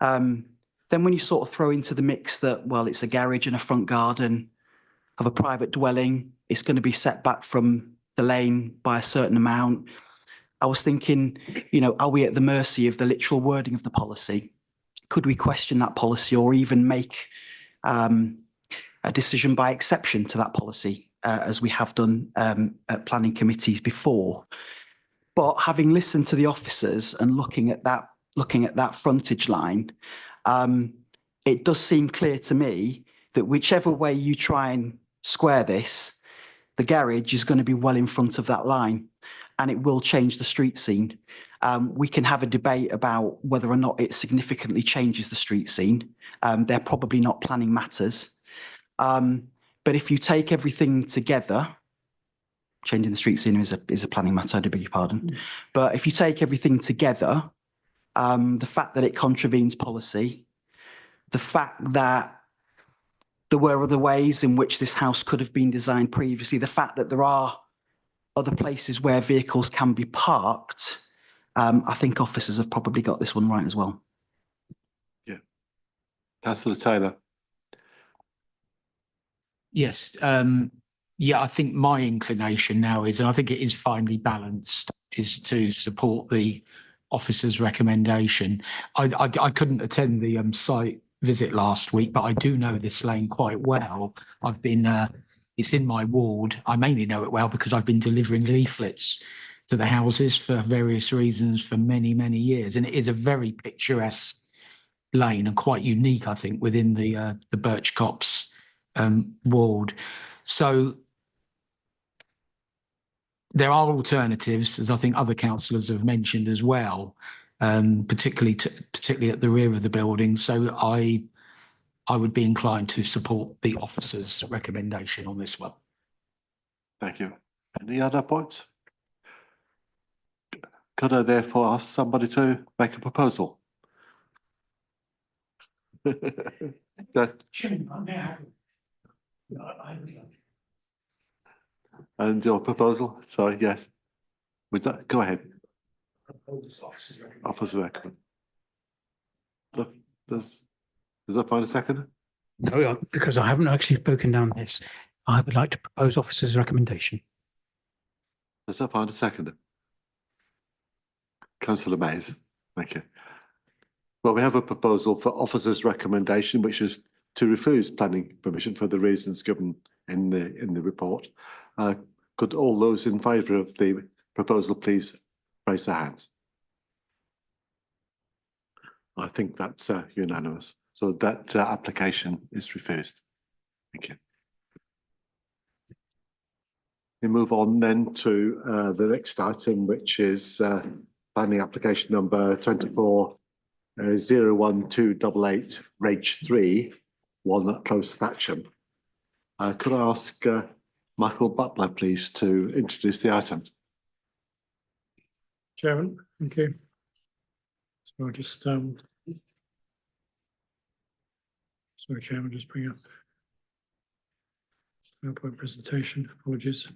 Then when you sort of throw into the mix that, well, it's a garage and a front garden of a private dwelling, it's going to be set back from the lane by a certain amount. I was thinking, you know, are we at the mercy of the literal wording of the policy? Could we question that policy or even make a decision by exception to that policy, as we have done at planning committees before? But having listened to the officers and looking at that frontage line, it does seem clear to me that whichever way you try and square this, the garage is going to be well in front of that line, and it will change the street scene. We can have a debate about whether or not it significantly changes the street scene. They're probably not planning matters. But if you take everything together, changing the street scene is a planning matter, I do beg your pardon. But if you take everything together, the fact that it contravenes policy, the fact that there were other ways in which this house could have been designed previously, the fact that there are other places where vehicles can be parked, I think officers have probably got this one right as well. Yeah. Councillor Taylor. Yes. Yeah, I think my inclination now is, and I think it is finely balanced, is to support the officer's recommendation. I couldn't attend the site visit last week, but I do know this lane quite well. I've been, it's in my ward. I mainly know it well because I've been delivering leaflets to the houses for various reasons for many, many years. And it is a very picturesque lane and quite unique, I think, within the Birch Copse ward. So there are alternatives, as I think other councillors have mentioned as well, particularly at the rear of the building. So I would be inclined to support the officer's recommendation on this one. Thank you. Any other points? Could I therefore ask somebody to make a proposal? That- And your proposal? Sorry, yes. Would that, go ahead. Officer recommend. Look, does that find a second? No, because I haven't actually spoken down this. I would like to propose officer's recommendation. Does that find a second? Councillor Mays, thank you. Well, we have a proposal for officer's recommendation, which is to refuse planning permission for the reasons given in the report. Could all those in favour of the proposal please raise their hands? I think that's unanimous. So that application is refused. Thank you. We move on then to the next item, which is planning application number 24-01288 Reg 3, Walnut Close, Thatcham. Could I ask Michael Butler, please, to introduce the item? Chairman, thank you. So I'll just sorry, Chairman, just bring up PowerPoint presentation. Apologies.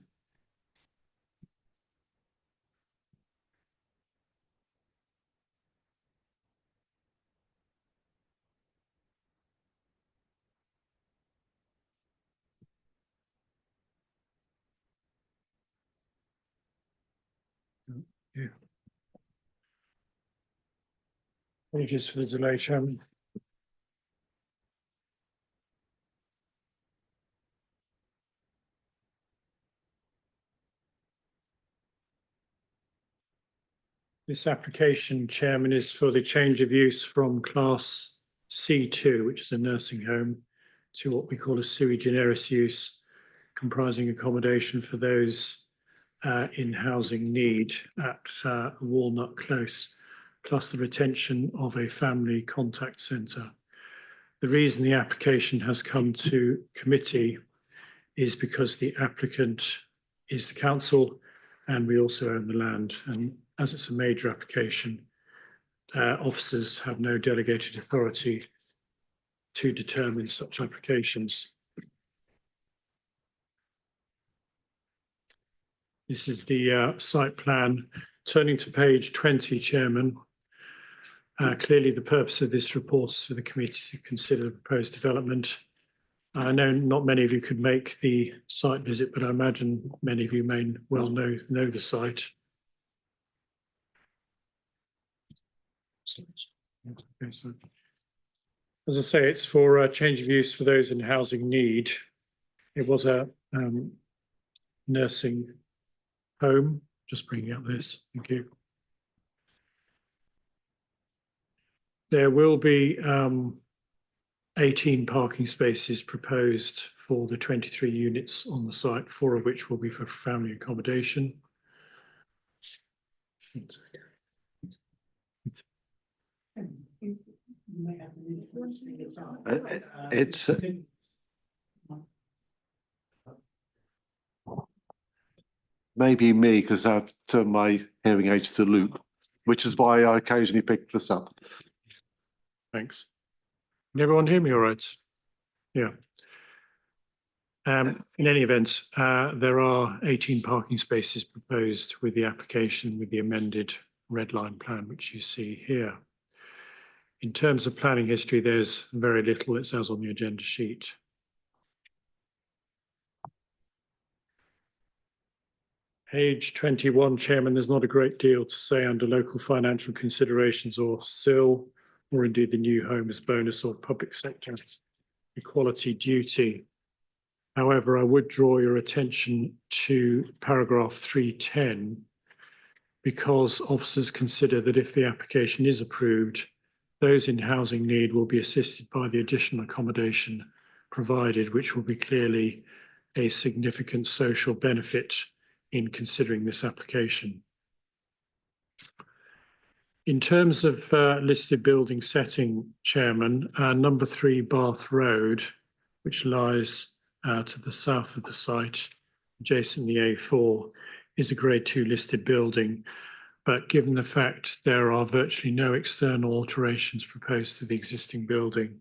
Yeah. Apologies for the delay, Chairman. This application, Chairman, is for the change of use from Class C2, which is a nursing home, to what we call a sui generis use, comprising accommodation for those in housing need at Walnut Close, plus the retention of a family contact centre. The reason the application has come to committee is because the applicant is the council and we also own the land. And as it's a major application, officers have no delegated authority to determine such applications. This is the site plan. Turning to page 20, Chairman. Clearly, the purpose of this report is for the committee to consider the proposed development. I know not many of you could make the site visit, but I imagine many of you may well know the site. As I say, it's for a change of use for those in housing need. It was a nursing home. Just bringing up this. Thank you. There will be 18 parking spaces proposed for the 23 units on the site, 4 of which will be for family accommodation. It's maybe me because I've turned my hearing aids to loop, which is why I occasionally pick this up. Thanks. Can everyone hear me all right? Yeah. In any event, there are 18 parking spaces proposed with the application with the amended red line plan, which you see here. In terms of planning history, there's very little. It says on the agenda sheet. Page 21, Chairman, there's not a great deal to say under local financial considerations or SIL, or indeed the new homes bonus or public sector equality duty. However, I would draw your attention to paragraph 310, because officers consider that if the application is approved, those in housing need will be assisted by the additional accommodation provided, which will be clearly a significant social benefit in considering this application. In terms of listed building setting, Chairman, number 3 Bath Road, which lies to the south of the site, adjacent the A4, is a Grade 2 listed building. But given the fact there are virtually no external alterations proposed to the existing building,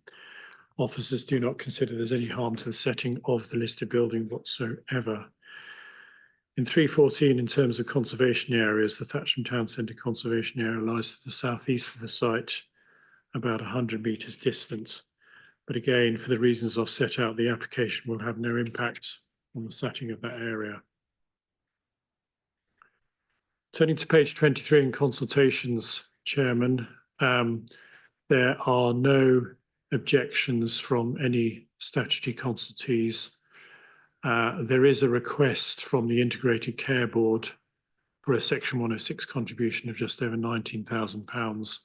officers do not consider there's any harm to the setting of the listed building whatsoever. In 314, in terms of conservation areas, the Thatcham Town Centre Conservation Area lies to the southeast of the site, about 100 metres distant. But again, for the reasons I've set out, the application will have no impact on the setting of that area. Turning to page 23 in consultations, Chairman, there are no objections from any statutory consultees. There is a request from the Integrated Care Board for a Section 106 contribution of just over £19,000,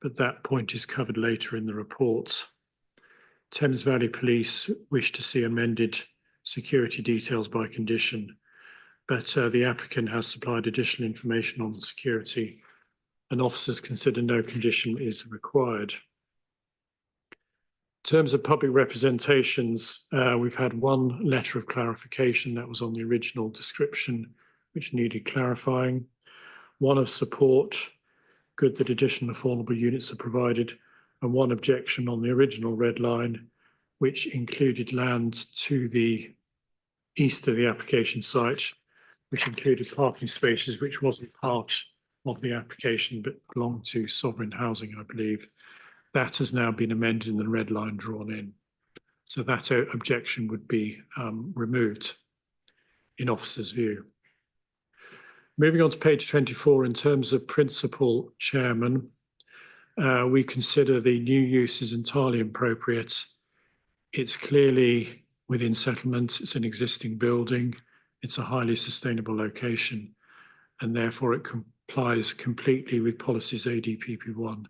but that point is covered later in the report. Thames Valley Police wish to see amended security details by condition, but the applicant has supplied additional information on the security, and officers consider no condition is required. In terms of public representations, we've had one letter of clarification that was on the original description, which needed clarifying. One of support, good that additional affordable units are provided, and one objection on the original red line, which included land to the east of the application site, which included parking spaces, which wasn't part of the application, but belonged to Sovereign Housing, I believe. That has now been amended and the red line drawn in. So that objection would be removed in officer's view. Moving on to page 24, in terms of principle, Chairman, we consider the new use is entirely appropriate. It's clearly within settlement, it's an existing building, it's a highly sustainable location, and therefore it complies completely with policies ADPP1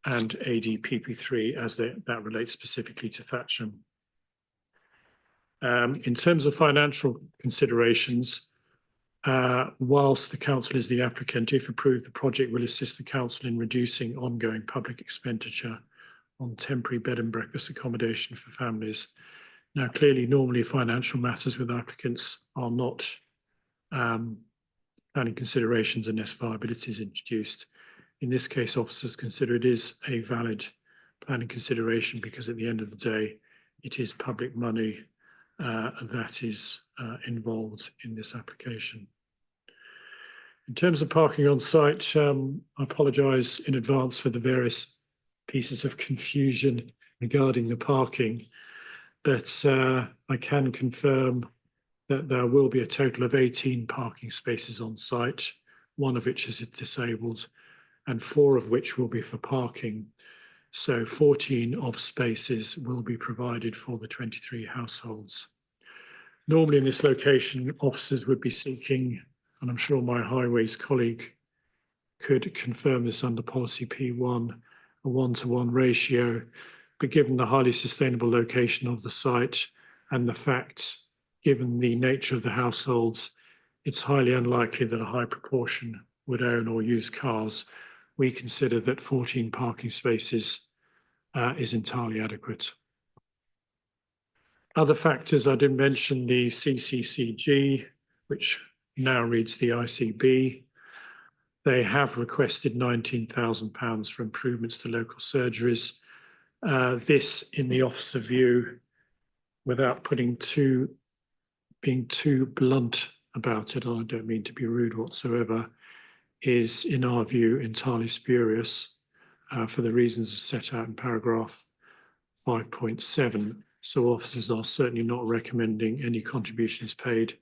and ADPP3 as that relates specifically to Thatcham. In terms of financial considerations, whilst the council is the applicant, if approved, the project will assist the council in reducing ongoing public expenditure on temporary bed and breakfast accommodation for families. Now, clearly, normally financial matters with applicants are not planning considerations unless viability is introduced. In this case, officers consider it is a valid planning consideration because at the end of the day, it is public money that is involved in this application. In terms of parking on site, I apologise in advance for the various pieces of confusion regarding the parking, but I can confirm that there will be a total of 18 parking spaces on site, one of which is disabled, and 4 of which will be for parking. So 14 of spaces will be provided for the 23 households. Normally in this location, officers would be seeking, and I'm sure my highways colleague could confirm this under policy P1, a 1-to-1 ratio, but given the highly sustainable location of the site and the fact, given the nature of the households, it's highly unlikely that a high proportion would own or use cars. We consider that 14 parking spaces is entirely adequate. Other factors, I did mention the CCCG, which now reads the ICB. They have requested £19,000 for improvements to local surgeries. This, in the officer view, without being too blunt about it, and I don't mean to be rude whatsoever, is, in our view, entirely spurious for the reasons set out in paragraph 5.7. So officers are certainly not recommending any contribution is paid.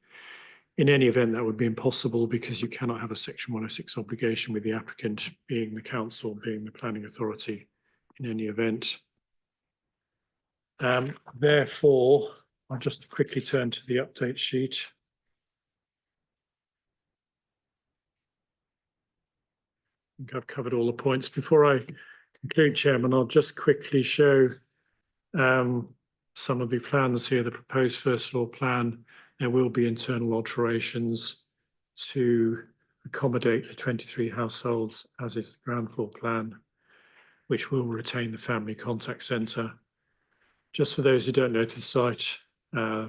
In any event, that would be impossible because you cannot have a Section 106 obligation with the applicant being the council, being the planning authority in any event. Therefore, I'll just quickly turn to the update sheet. I think I've covered all the points. Before I conclude, Chairman, I'll just quickly show some of the plans here. The proposed first floor plan, there will be internal alterations to accommodate the 23 households as is the ground floor plan, which will retain the family contact centre. Just for those who don't know to the site,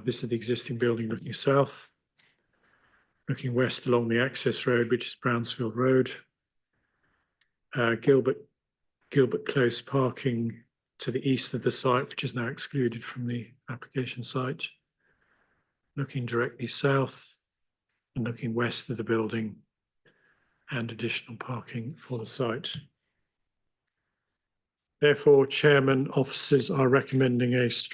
this is the existing building looking south, looking west along the access road, which is Brownsfield Road. Gilbert Close parking to the east of the site, which is now excluded from the application site. Looking directly south and looking west of the building, and additional parking for the site. Therefore, Chairman, officers are recommending it's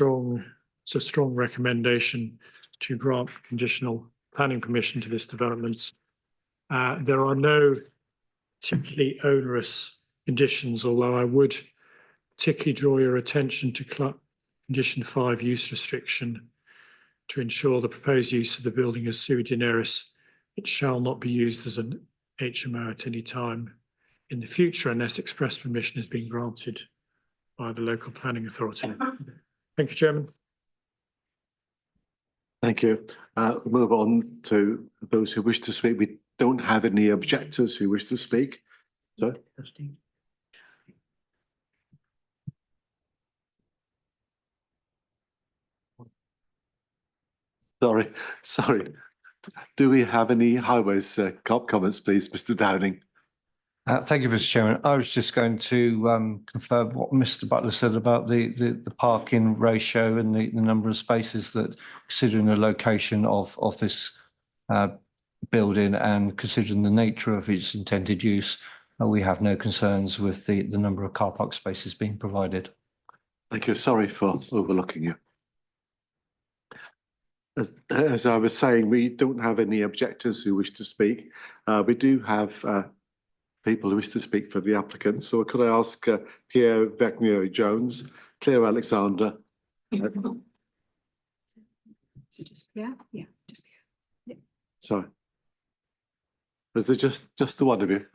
a strong recommendation to grant conditional planning permission to this development. There are no particularly onerous conditions, although I would particularly draw your attention to condition 5 use restriction to ensure the proposed use of the building as sui generis. It shall not be used as an HMO at any time in the future unless express permission has been granted by the local planning authority. Thank you, Chairman. Thank you. Move on to those who wish to speak. We don't have any objectors who wish to speak. So. Sorry. Do we have any highways comments, please, Mr. Downing? Thank you, Mr. Chairman. I was just going to confirm what Mr. Butler said about the parking ratio and the number of spaces that, considering the location of this building and considering the nature of its intended use, we have no concerns with the number of car park spaces being provided. Thank you. Sorry for overlooking you. As I was saying, we don't have any objectors who wish to speak. We do have people who wish to speak for the applicant. So could I ask Pierre Vecchio-Jones, Claire Alexander? Sorry. Was it just the one of you?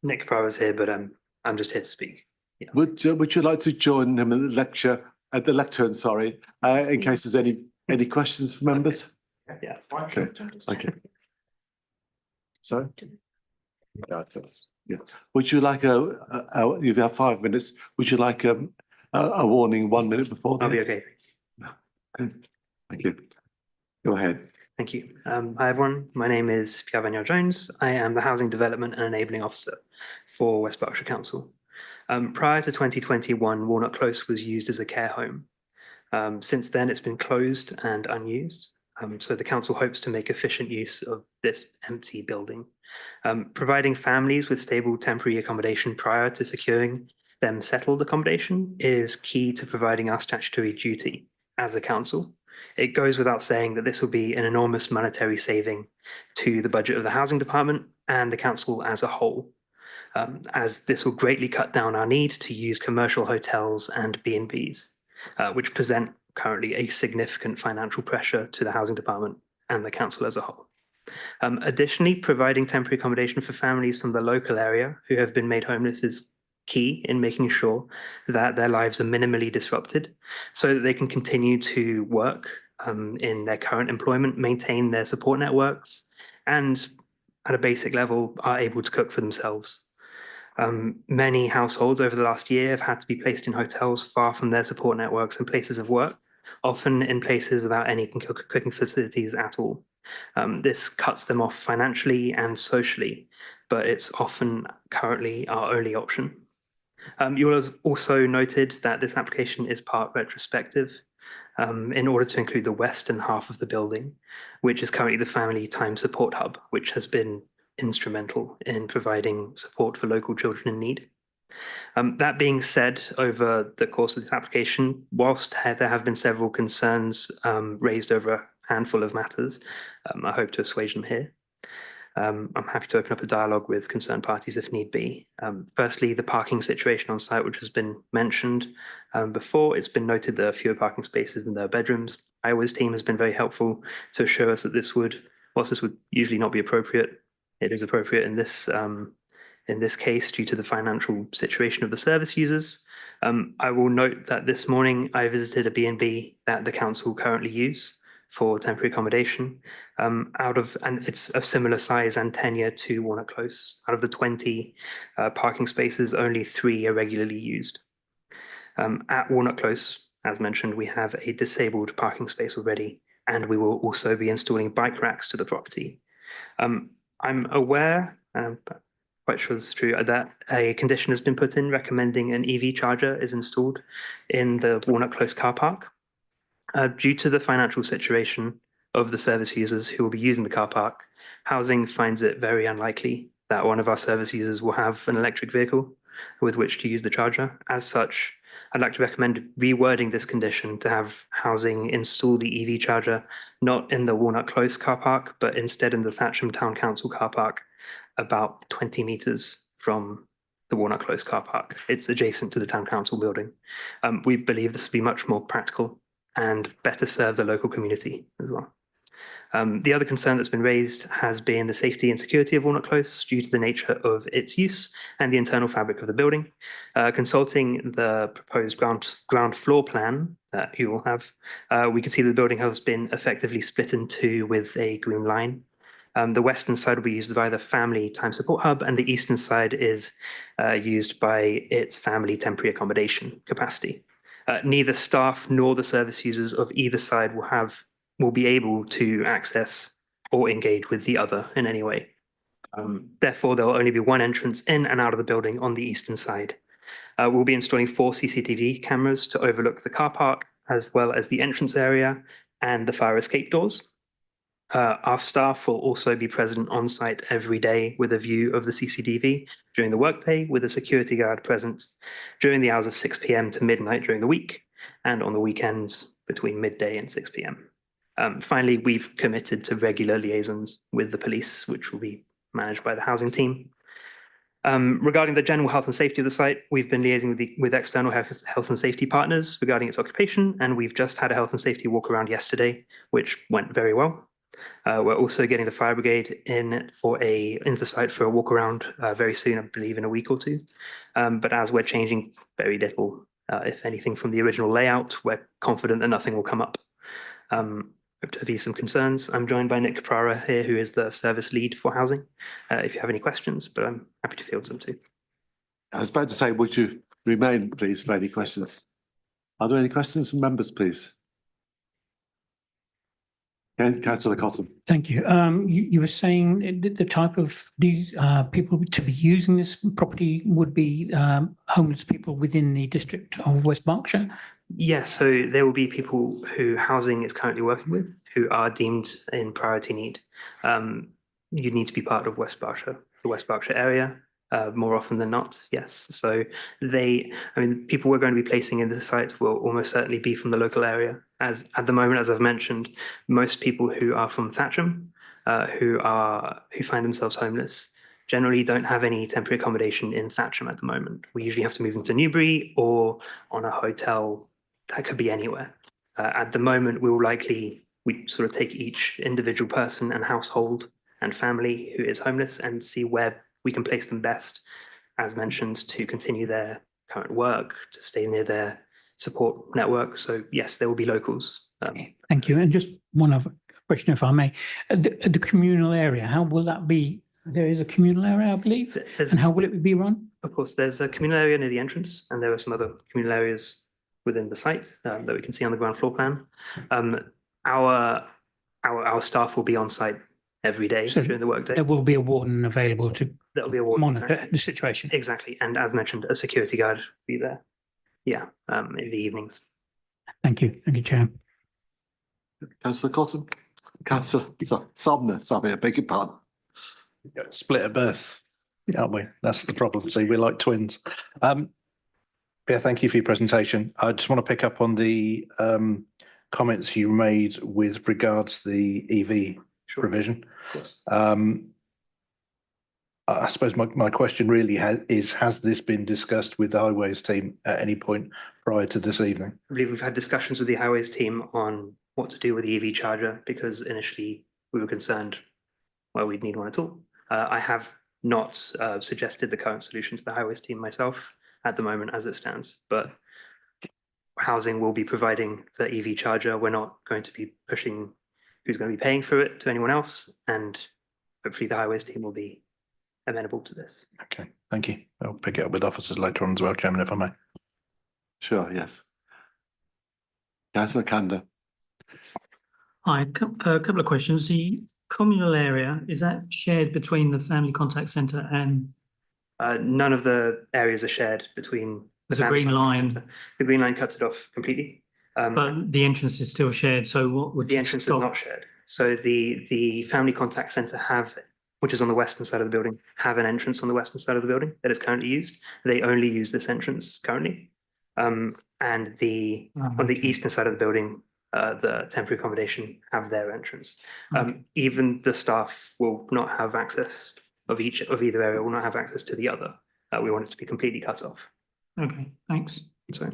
Nick Pryor is here, but I'm just here to speak. Yeah. Would you like to join him in the lectern, sorry, in case there's any questions for members? Yeah. Okay. Sorry? Yeah. Would you like you have 5 minutes. Would you like a warning 1 minute before? I'll be okay. Thank you. Go ahead. Thank you. Hi, everyone. My name is Pierre Vecchio-Jones. I am the Housing Development and Enabling Officer for West Berkshire Council. Prior to 2021, Walnut Close was used as a care home. Since then, it's been closed and unused. So the council hopes to make efficient use of this empty building. Providing families with stable temporary accommodation prior to securing them settled accommodation is key to providing our statutory duty as a council. It goes without saying that this will be an enormous monetary saving to the budget of the housing department and the council as a whole, as this will greatly cut down our need to use commercial hotels and B&Bs, which present currently a significant financial pressure to the housing department and the council as a whole. Additionally, providing temporary accommodation for families from the local area who have been made homeless is key in making sure that their lives are minimally disrupted so that they can continue to work in their current employment, maintain their support networks, and at a basic level are able to cook for themselves. Many households over the last year have had to be placed in hotels far from their support networks and places of work, often in places without any cooking facilities at all. This cuts them off financially and socially, but it's often currently our only option. You will have also noted that this application is part retrospective in order to include the western half of the building, which is currently the Family Time Support Hub, which has been instrumental in providing support for local children in need. That being said, over the course of this application, whilst there have been several concerns raised over a handful of matters, I hope to assuage them here. I'm happy to open up a dialogue with concerned parties if need be. Firstly, the parking situation on site, which has been mentioned before, it's been noted there are fewer parking spaces than there are bedrooms. Iowa's team has been very helpful to assure us that whilst this would usually not be appropriate, it is appropriate in this case due to the financial situation of the service users. I will note that this morning I visited a B&B that the council currently use for temporary accommodation. And it's of similar size and tenure to Walnut Close. Out of the 20 parking spaces, only 3 are regularly used. At Walnut Close, as mentioned, we have a disabled parking space already, and we will also be installing bike racks to the property. I'm aware, quite sure this is true, that a condition has been put in recommending an EV charger is installed in the Walnut Close car park. Due to the financial situation of the service users who will be using the car park, Housing finds it very unlikely that one of our service users will have an electric vehicle with which to use the charger. As such, I'd like to recommend rewording this condition to have Housing install the EV charger not in the Walnut Close car park, but instead in the Thatcham Town Council car park, about 20 meters from the Walnut Close car park. It's adjacent to the Town Council building. We believe this will be much more practical and better serve the local community as well. The other concern that's been raised has been the safety and security of Walnut Close due to the nature of its use and the internal fabric of the building. Consulting the proposed ground floor plan that you will have, we can see the building has been effectively split in two with a green line. The western side will be used by the family time support hub, and the eastern side is used by its family temporary accommodation capacity. Neither staff nor the service users of either side will be able to access or engage with the other in any way. Therefore, there will only be one entrance in and out of the building on the eastern side. We'll be installing 4 CCTV cameras to overlook the car park, as well as the entrance area and the fire escape doors. Our staff will also be present on site every day with a view of the CCTV during the workday, with a security guard present during the hours of 6 p.m. to midnight during the week, and on the weekends between midday and 6 p.m. Finally, we've committed to regular liaisons with the police, which will be managed by the housing team. Regarding the general health and safety of the site, we've been liaising with external health and safety partners regarding its occupation, and we've just had a health and safety walk around yesterday, which went very well. We're also getting the fire brigade into the site for a walk around very soon, I believe in a week or two. But as we're changing very little, if anything, from the original layout, we're confident that nothing will come up. Hope to have you some concerns. I'm joined by Nick Caprara here, who is the service lead for housing, if you have any questions, but I'm happy to field some too. I was about to say, would you remain, please, for any questions? Are there any questions from members, please? Councillor Cotton. Thank you. You were saying the type of people to be using this property would be homeless people within the district of West Berkshire? Yes, so there will be people who housing is currently working with who are deemed in priority need. You need to be part of West Berkshire, the West Berkshire area. More often than not, yes. So people we're going to be placing in the site will almost certainly be from the local area. As at the moment, as I've mentioned, most people who are from Thatcham, who find themselves homeless, generally don't have any temporary accommodation in Thatcham at the moment. We usually have to move them to Newbury or on a hotel that could be anywhere. At the moment, we sort of take each individual person and household and family who is homeless and see where we can place them best, as mentioned, to continue their current work, to stay near their support network. So yes, there will be locals. Thank you. And just one other question, if I may. The communal area, how will that be? There is a communal area, I believe. And how will it be run? Of course, there's a communal area near the entrance, and there are some other communal areas within the site that we can see on the ground floor plan. Our staff will be on site every day during the workday. There will be a warden available to monitor the situation. Exactly. And as mentioned, a security guard will be there. Yeah, in the evenings. Thank you. Thank you, Chair. Councillor Cotton. Councillor Sumner, sorry, I beg your pardon. Split a berth, aren't we? That's the problem. See, we're like twins. Yeah, thank you for your presentation. I just want to pick up on the comments you made with regards to the EV provision. I suppose my question really has this been discussed with the Highways team at any point prior to this evening? I believe we've had discussions with the Highways team on what to do with the EV charger, because initially we were concerned, well, we'd need one at all. I have not suggested the current solution to the Highways team myself at the moment as it stands, but housing will be providing the EV charger. We're not going to be pushing who's going to be paying for it to anyone else, and hopefully the highways team will be amenable to this. Okay, thank you. I'll pick it up with officers later on as well, Chairman, if I may. Sure, yes. Councillor Kanda. Hi, a couple of questions. The communal area, is that shared between the family contact centre and? None of the areas are shared between. There's a green line. The green line cuts it off completely. But the entrance is still shared, so what would? The entrance is not shared. So the family contact centre which is on the western side of the building, have an entrance on the western side of the building that is currently used. They only use this entrance currently. And on the eastern side of the building, the temporary accommodation have their entrance. Even the staff will not have access of either area, will not have access to the other. We want it to be completely cut off. Okay, thanks. So.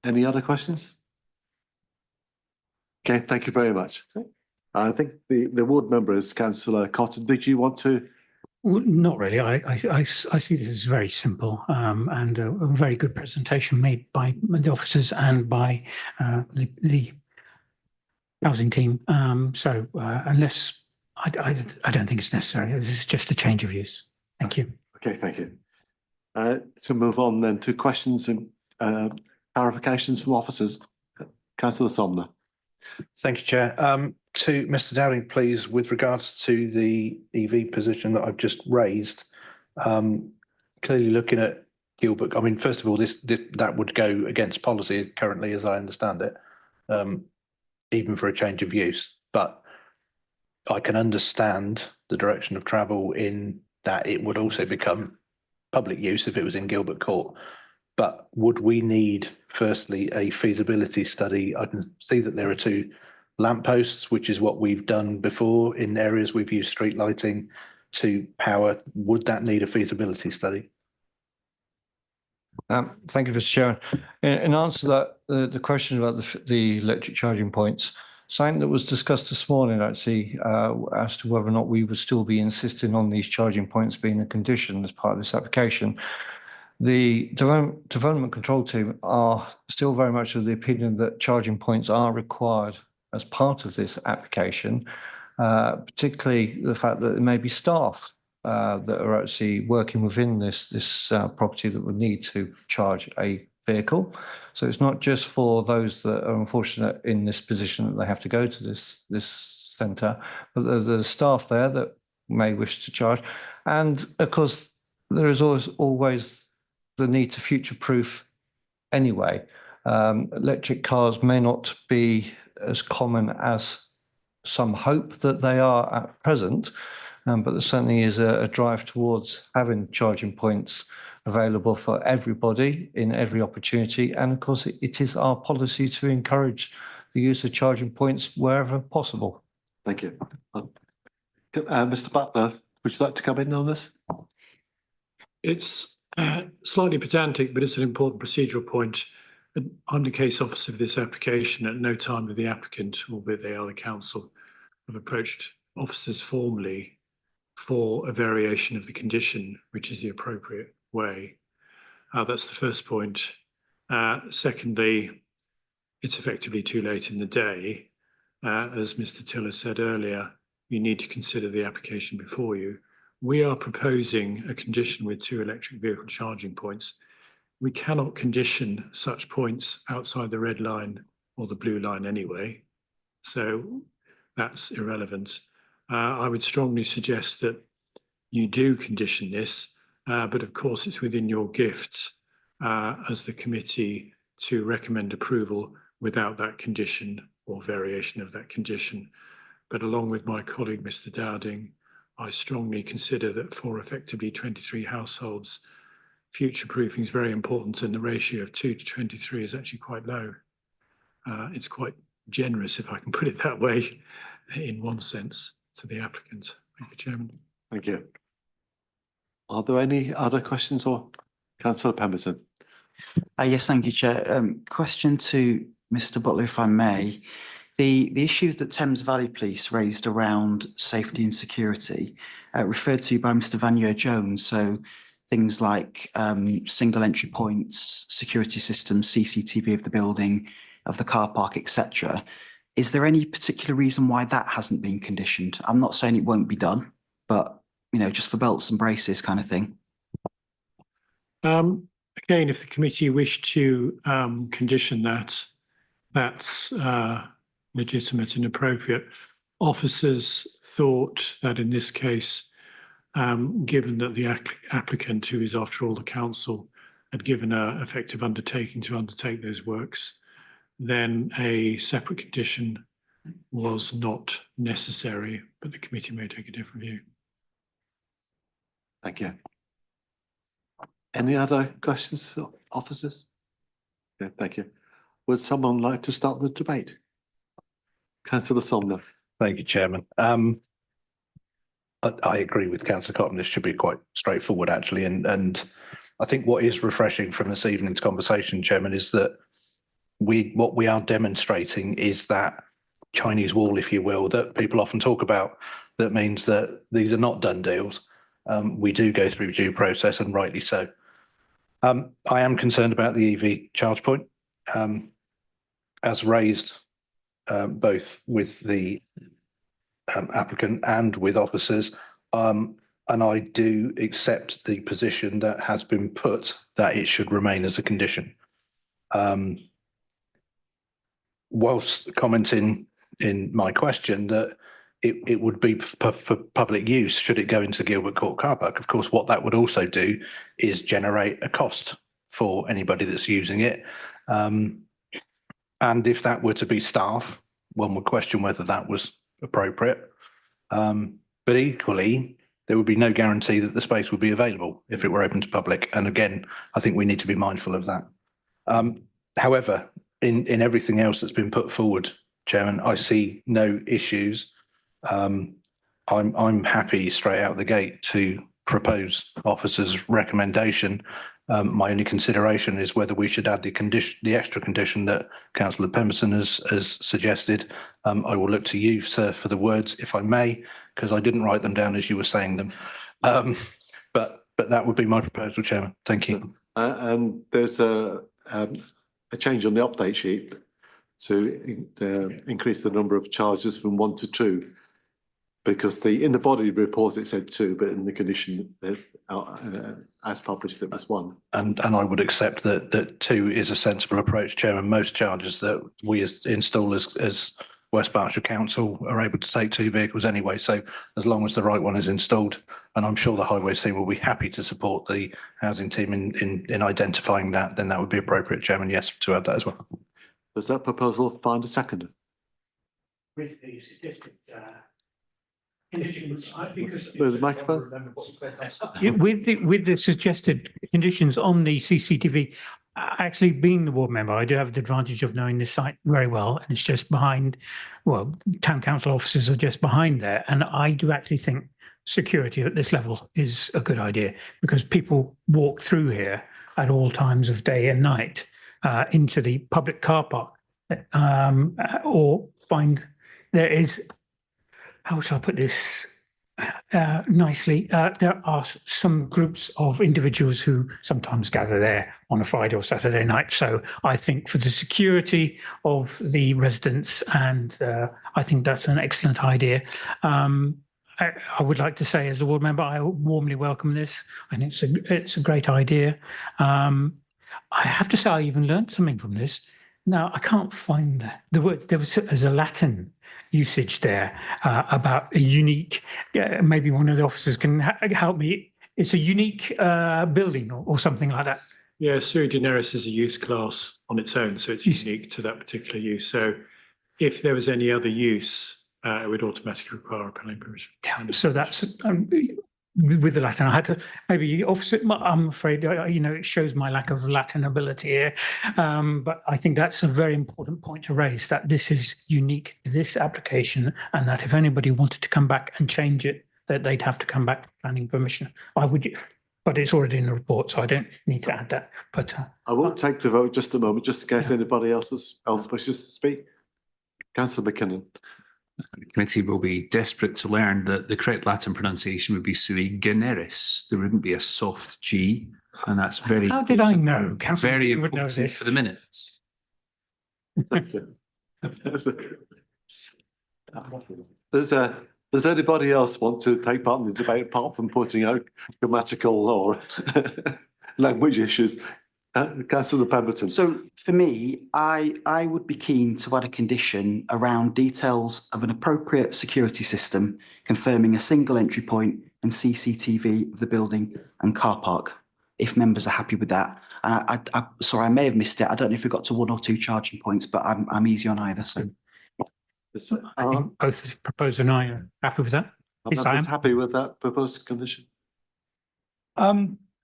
Any other questions? Okay, thank you very much. I think the ward member is Councillor Cotton. Did you want to? Well, not really. I see this as very simple and a very good presentation made by the officers and by the housing team. So unless I don't think it's necessary. This is just a change of use. Thank you. Okay, thank you. To move on then to questions and clarifications from officers. Councillor Somner. Thank you, Chair. To Mr. Dowding, please, with regards to the EV position that I've just raised, clearly looking at Gilbert, I mean, first of all, that would go against policy currently, as I understand it, even for a change of use. But I can understand the direction of travel in that it would also become public use if it was in Gilbert Court. But would we need, firstly, a feasibility study? I can see that there are 2 lampposts, which is what we've done before in areas we've used street lighting to power. Would that need a feasibility study? Thank you, Mr. Chairman. In answer to that, the question about the electric charging points, something that was discussed this morning actually as to whether or not we would still be insisting on these charging points being a condition as part of this application. The development control team are still very much of the opinion that charging points are required as part of this application, particularly the fact that there may be staff that are actually working within this property that would need to charge a vehicle. So it's not just for those that are unfortunate in this position that they have to go to this centre, but there's staff there that may wish to charge. And of course, there is always the need to future-proof anyway. Electric cars may not be as common as some hope that they are at present, but there certainly is a drive towards having charging points available for everybody in every opportunity. And of course, it is our policy to encourage the use of charging points wherever possible. Thank you. Mr. Butler, would you like to come in on this? It's slightly pedantic, but it's an important procedural point. I'm the case officer of this application. At no time with the applicant, albeit they are the council, have approached officers formally for a variation of the condition, which is the appropriate way. That's the first point. Secondly, it's effectively too late in the day. As Mr. Tiller said earlier, you need to consider the application before you. We are proposing a condition with 2 electric vehicle charging points. We cannot condition such points outside the red line or the blue line anyway, so that's irrelevant. I would strongly suggest that you do condition this, but of course it's within your gift as the committee to recommend approval without that condition or variation of that condition. But along with my colleague, Mr. Dowding, I strongly consider that for effectively 23 households, future proofing is very important, and the ratio of 2 to 23 is actually quite low. It's quite generous, if I can put it that way, in one sense, to the applicant. Thank you, Chairman. Thank you. Are there any other questions, or Councillor Pemberton? Yes, thank you, Chair. Question to Mr. Butler, if I may. The issues that Thames Valley Police raised around safety and security, referred to by Mr. Vanier-Jones, so things like single entry points, security systems, CCTV of the building, of the car park, etc. Is there any particular reason why that hasn't been conditioned? I'm not saying it won't be done, but just for belts and braces kind of thing. Again, if the committee wish to condition that, that's legitimate and appropriate. Officers thought that in this case, given that the applicant, who is after all the council, had given an effective undertaking to undertake those works, then a separate condition was not necessary, but the committee may take a different view. Thank you. Any other questions, officers? Yeah, thank you. Would someone like to start the debate? Councillor Somner. Thank you, Chairman. I agree with Councillor Cotton. This should be quite straightforward, actually. And I think what is refreshing from this evening's conversation, Chairman, is that what we are demonstrating is that Chinese wall, if you will, that people often talk about. That means that these are not done deals. We do go through due process, and rightly so. I am concerned about the EV charge point, as raised both with the applicant and with officers. And I do accept the position that has been put that it should remain as a condition. Whilst commenting in my question that it would be for public use should it go into Gilbert Court car park. Of course, what that would also do is generate a cost for anybody that's using it. And if that were to be staff, one would question whether that was appropriate. But equally, there would be no guarantee that the space would be available if it were open to public. And again, I think we need to be mindful of that. However, in everything else that's been put forward, Chairman, I see no issues. I'm happy straight out the gate to propose officers' recommendation. My only consideration is whether we should add the extra condition that Councillor Pemberton has suggested. I will look to you, sir, for the words, if I may, because I didn't write them down as you were saying them. But that would be my proposal, Chairman. Thank you. And there's a change on the update sheet to increase the number of charges from 1 to 2, because in the body report it said 2, but in the condition as published it was 1. And I would accept that 2 is a sensible approach, Chairman. Most charges that we install as West Berkshire Council are able to take 2 vehicles anyway. So as long as the right one is installed, and I'm sure the highways team will be happy to support the housing team in identifying that, then that would be appropriate, Chairman. Yes, to add that as well. Does that proposal find a seconder? With the suggested conditions, because With the microphone? With the suggested conditions on the CCTV, actually being the ward member, I do have the advantage of knowing this site very well, and it's just behind. Well, town council offices are just behind there, and I do actually think security at this level is a good idea because people walk through here at all times of day and night into the public car park, or find there is. How shall I put this nicely? There are some groups of individuals who sometimes gather there on a Friday or Saturday night. So I think for the security of the residents, and I think that's an excellent idea. I would like to say, as a ward member, I warmly welcome this, and it's a great idea. I have to say, I even learned something from this. Now I can't find the word. There's a Latin usage there about a unique. Maybe one of the officers can help me. It's a unique building or something like that. Yeah, sui generis is a use class on its own, so it's unique to that particular use. So if there was any other use, it would automatically require a planning permission. Yeah, so that's with the Latin. I had to maybe officer. I'm afraid it shows my lack of Latin ability here, but I think that's a very important point to raise. That this is unique to this application, and that if anybody wanted to come back and change it, that they'd have to come back for planning permission. I would, but it's already in the report, so I don't need to add that. But I will take the vote just a moment, just in case anybody else wishes to speak. Councillor McKinnon. The committee will be desperate to learn that the correct Latin pronunciation would be sui generis. There wouldn't be a soft G, and that's very. How did I know? Councillor Very would know important this for the minutes. Does anybody else want to take part in the debate apart from putting out grammatical or language issues? Councillor Pemberton. So for me, I would be keen to add a condition around details of an appropriate security system confirming a single entry point and CCTV of the building and car park, if members are happy with that. And sorry, I may have missed it. I don't know if we got to 1 or 2 charging points, but I'm easy on either. So I think both proposer and I are happy with that. Yes, I am. Happy with that proposed condition.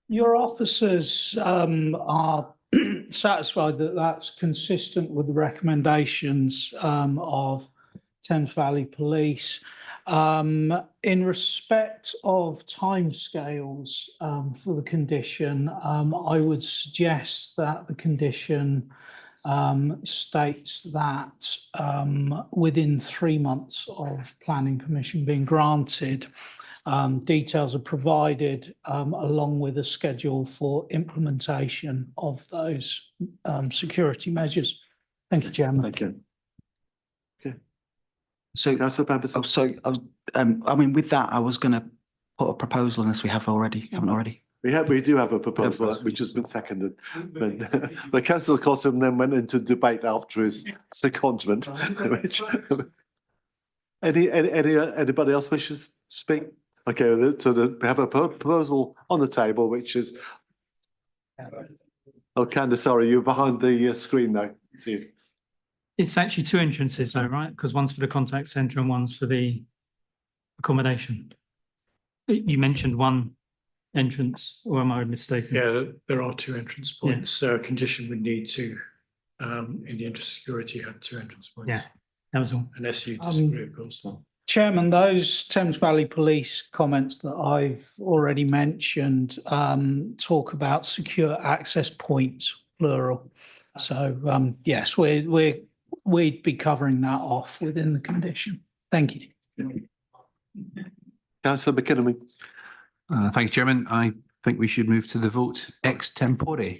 Your officers are satisfied that that's consistent with the recommendations of Thames Valley Police. In respect of timescales for the condition, I would suggest that the condition states that within 3 months of planning permission being granted, details are provided along with a schedule for implementation of those security measures. Thank you, Chairman. Thank you. Okay. So, Councillor Pemberton. I mean, with that, I was going to put a proposal unless we haven't already. We do have a proposal which has been seconded. But Councillor Cottam then went into debate after his secondment. Anybody else wishes to speak? Okay, we have a proposal on the table, which is. Oh, Candace, sorry, you're behind the screen now. See you. It's actually 2 entrances though, right? Because one's for the contact centre and one's for the accommodation. You mentioned 1 entrance, or am I mistaken? Yeah, there are 2 entrance points. So a condition would need to, in the interest of security, have 2 entrance points. Yeah, that was all. Unless you disagree, of course. Chairman, those Thames Valley Police comments that I've already mentioned talk about secure access points, plural. So yes, we'd be covering that off within the condition. Thank you. Councillor McKinnon. Thank you, Chairman. I think we should move to the vote ex tempore,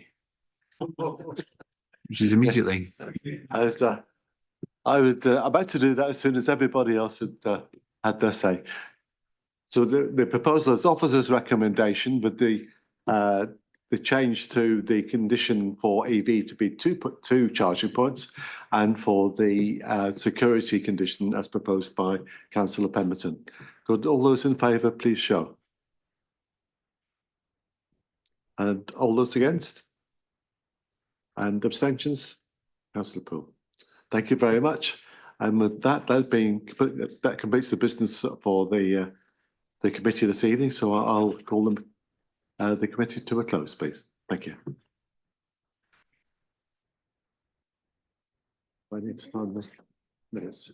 which is immediately. I would about to do that as soon as everybody else had had their say. So the proposal is officer's recommendation with the change to the condition for EV to be two charging points, and for the security condition as proposed by Councillor Pemberton. Could all those in favour please show? And all those against? And abstentions? Councillor Poole. Thank you very much. And with that, that completes the business for the committee this evening. So I'll call them the committee to a close, please. Thank you. I need to find the minutes.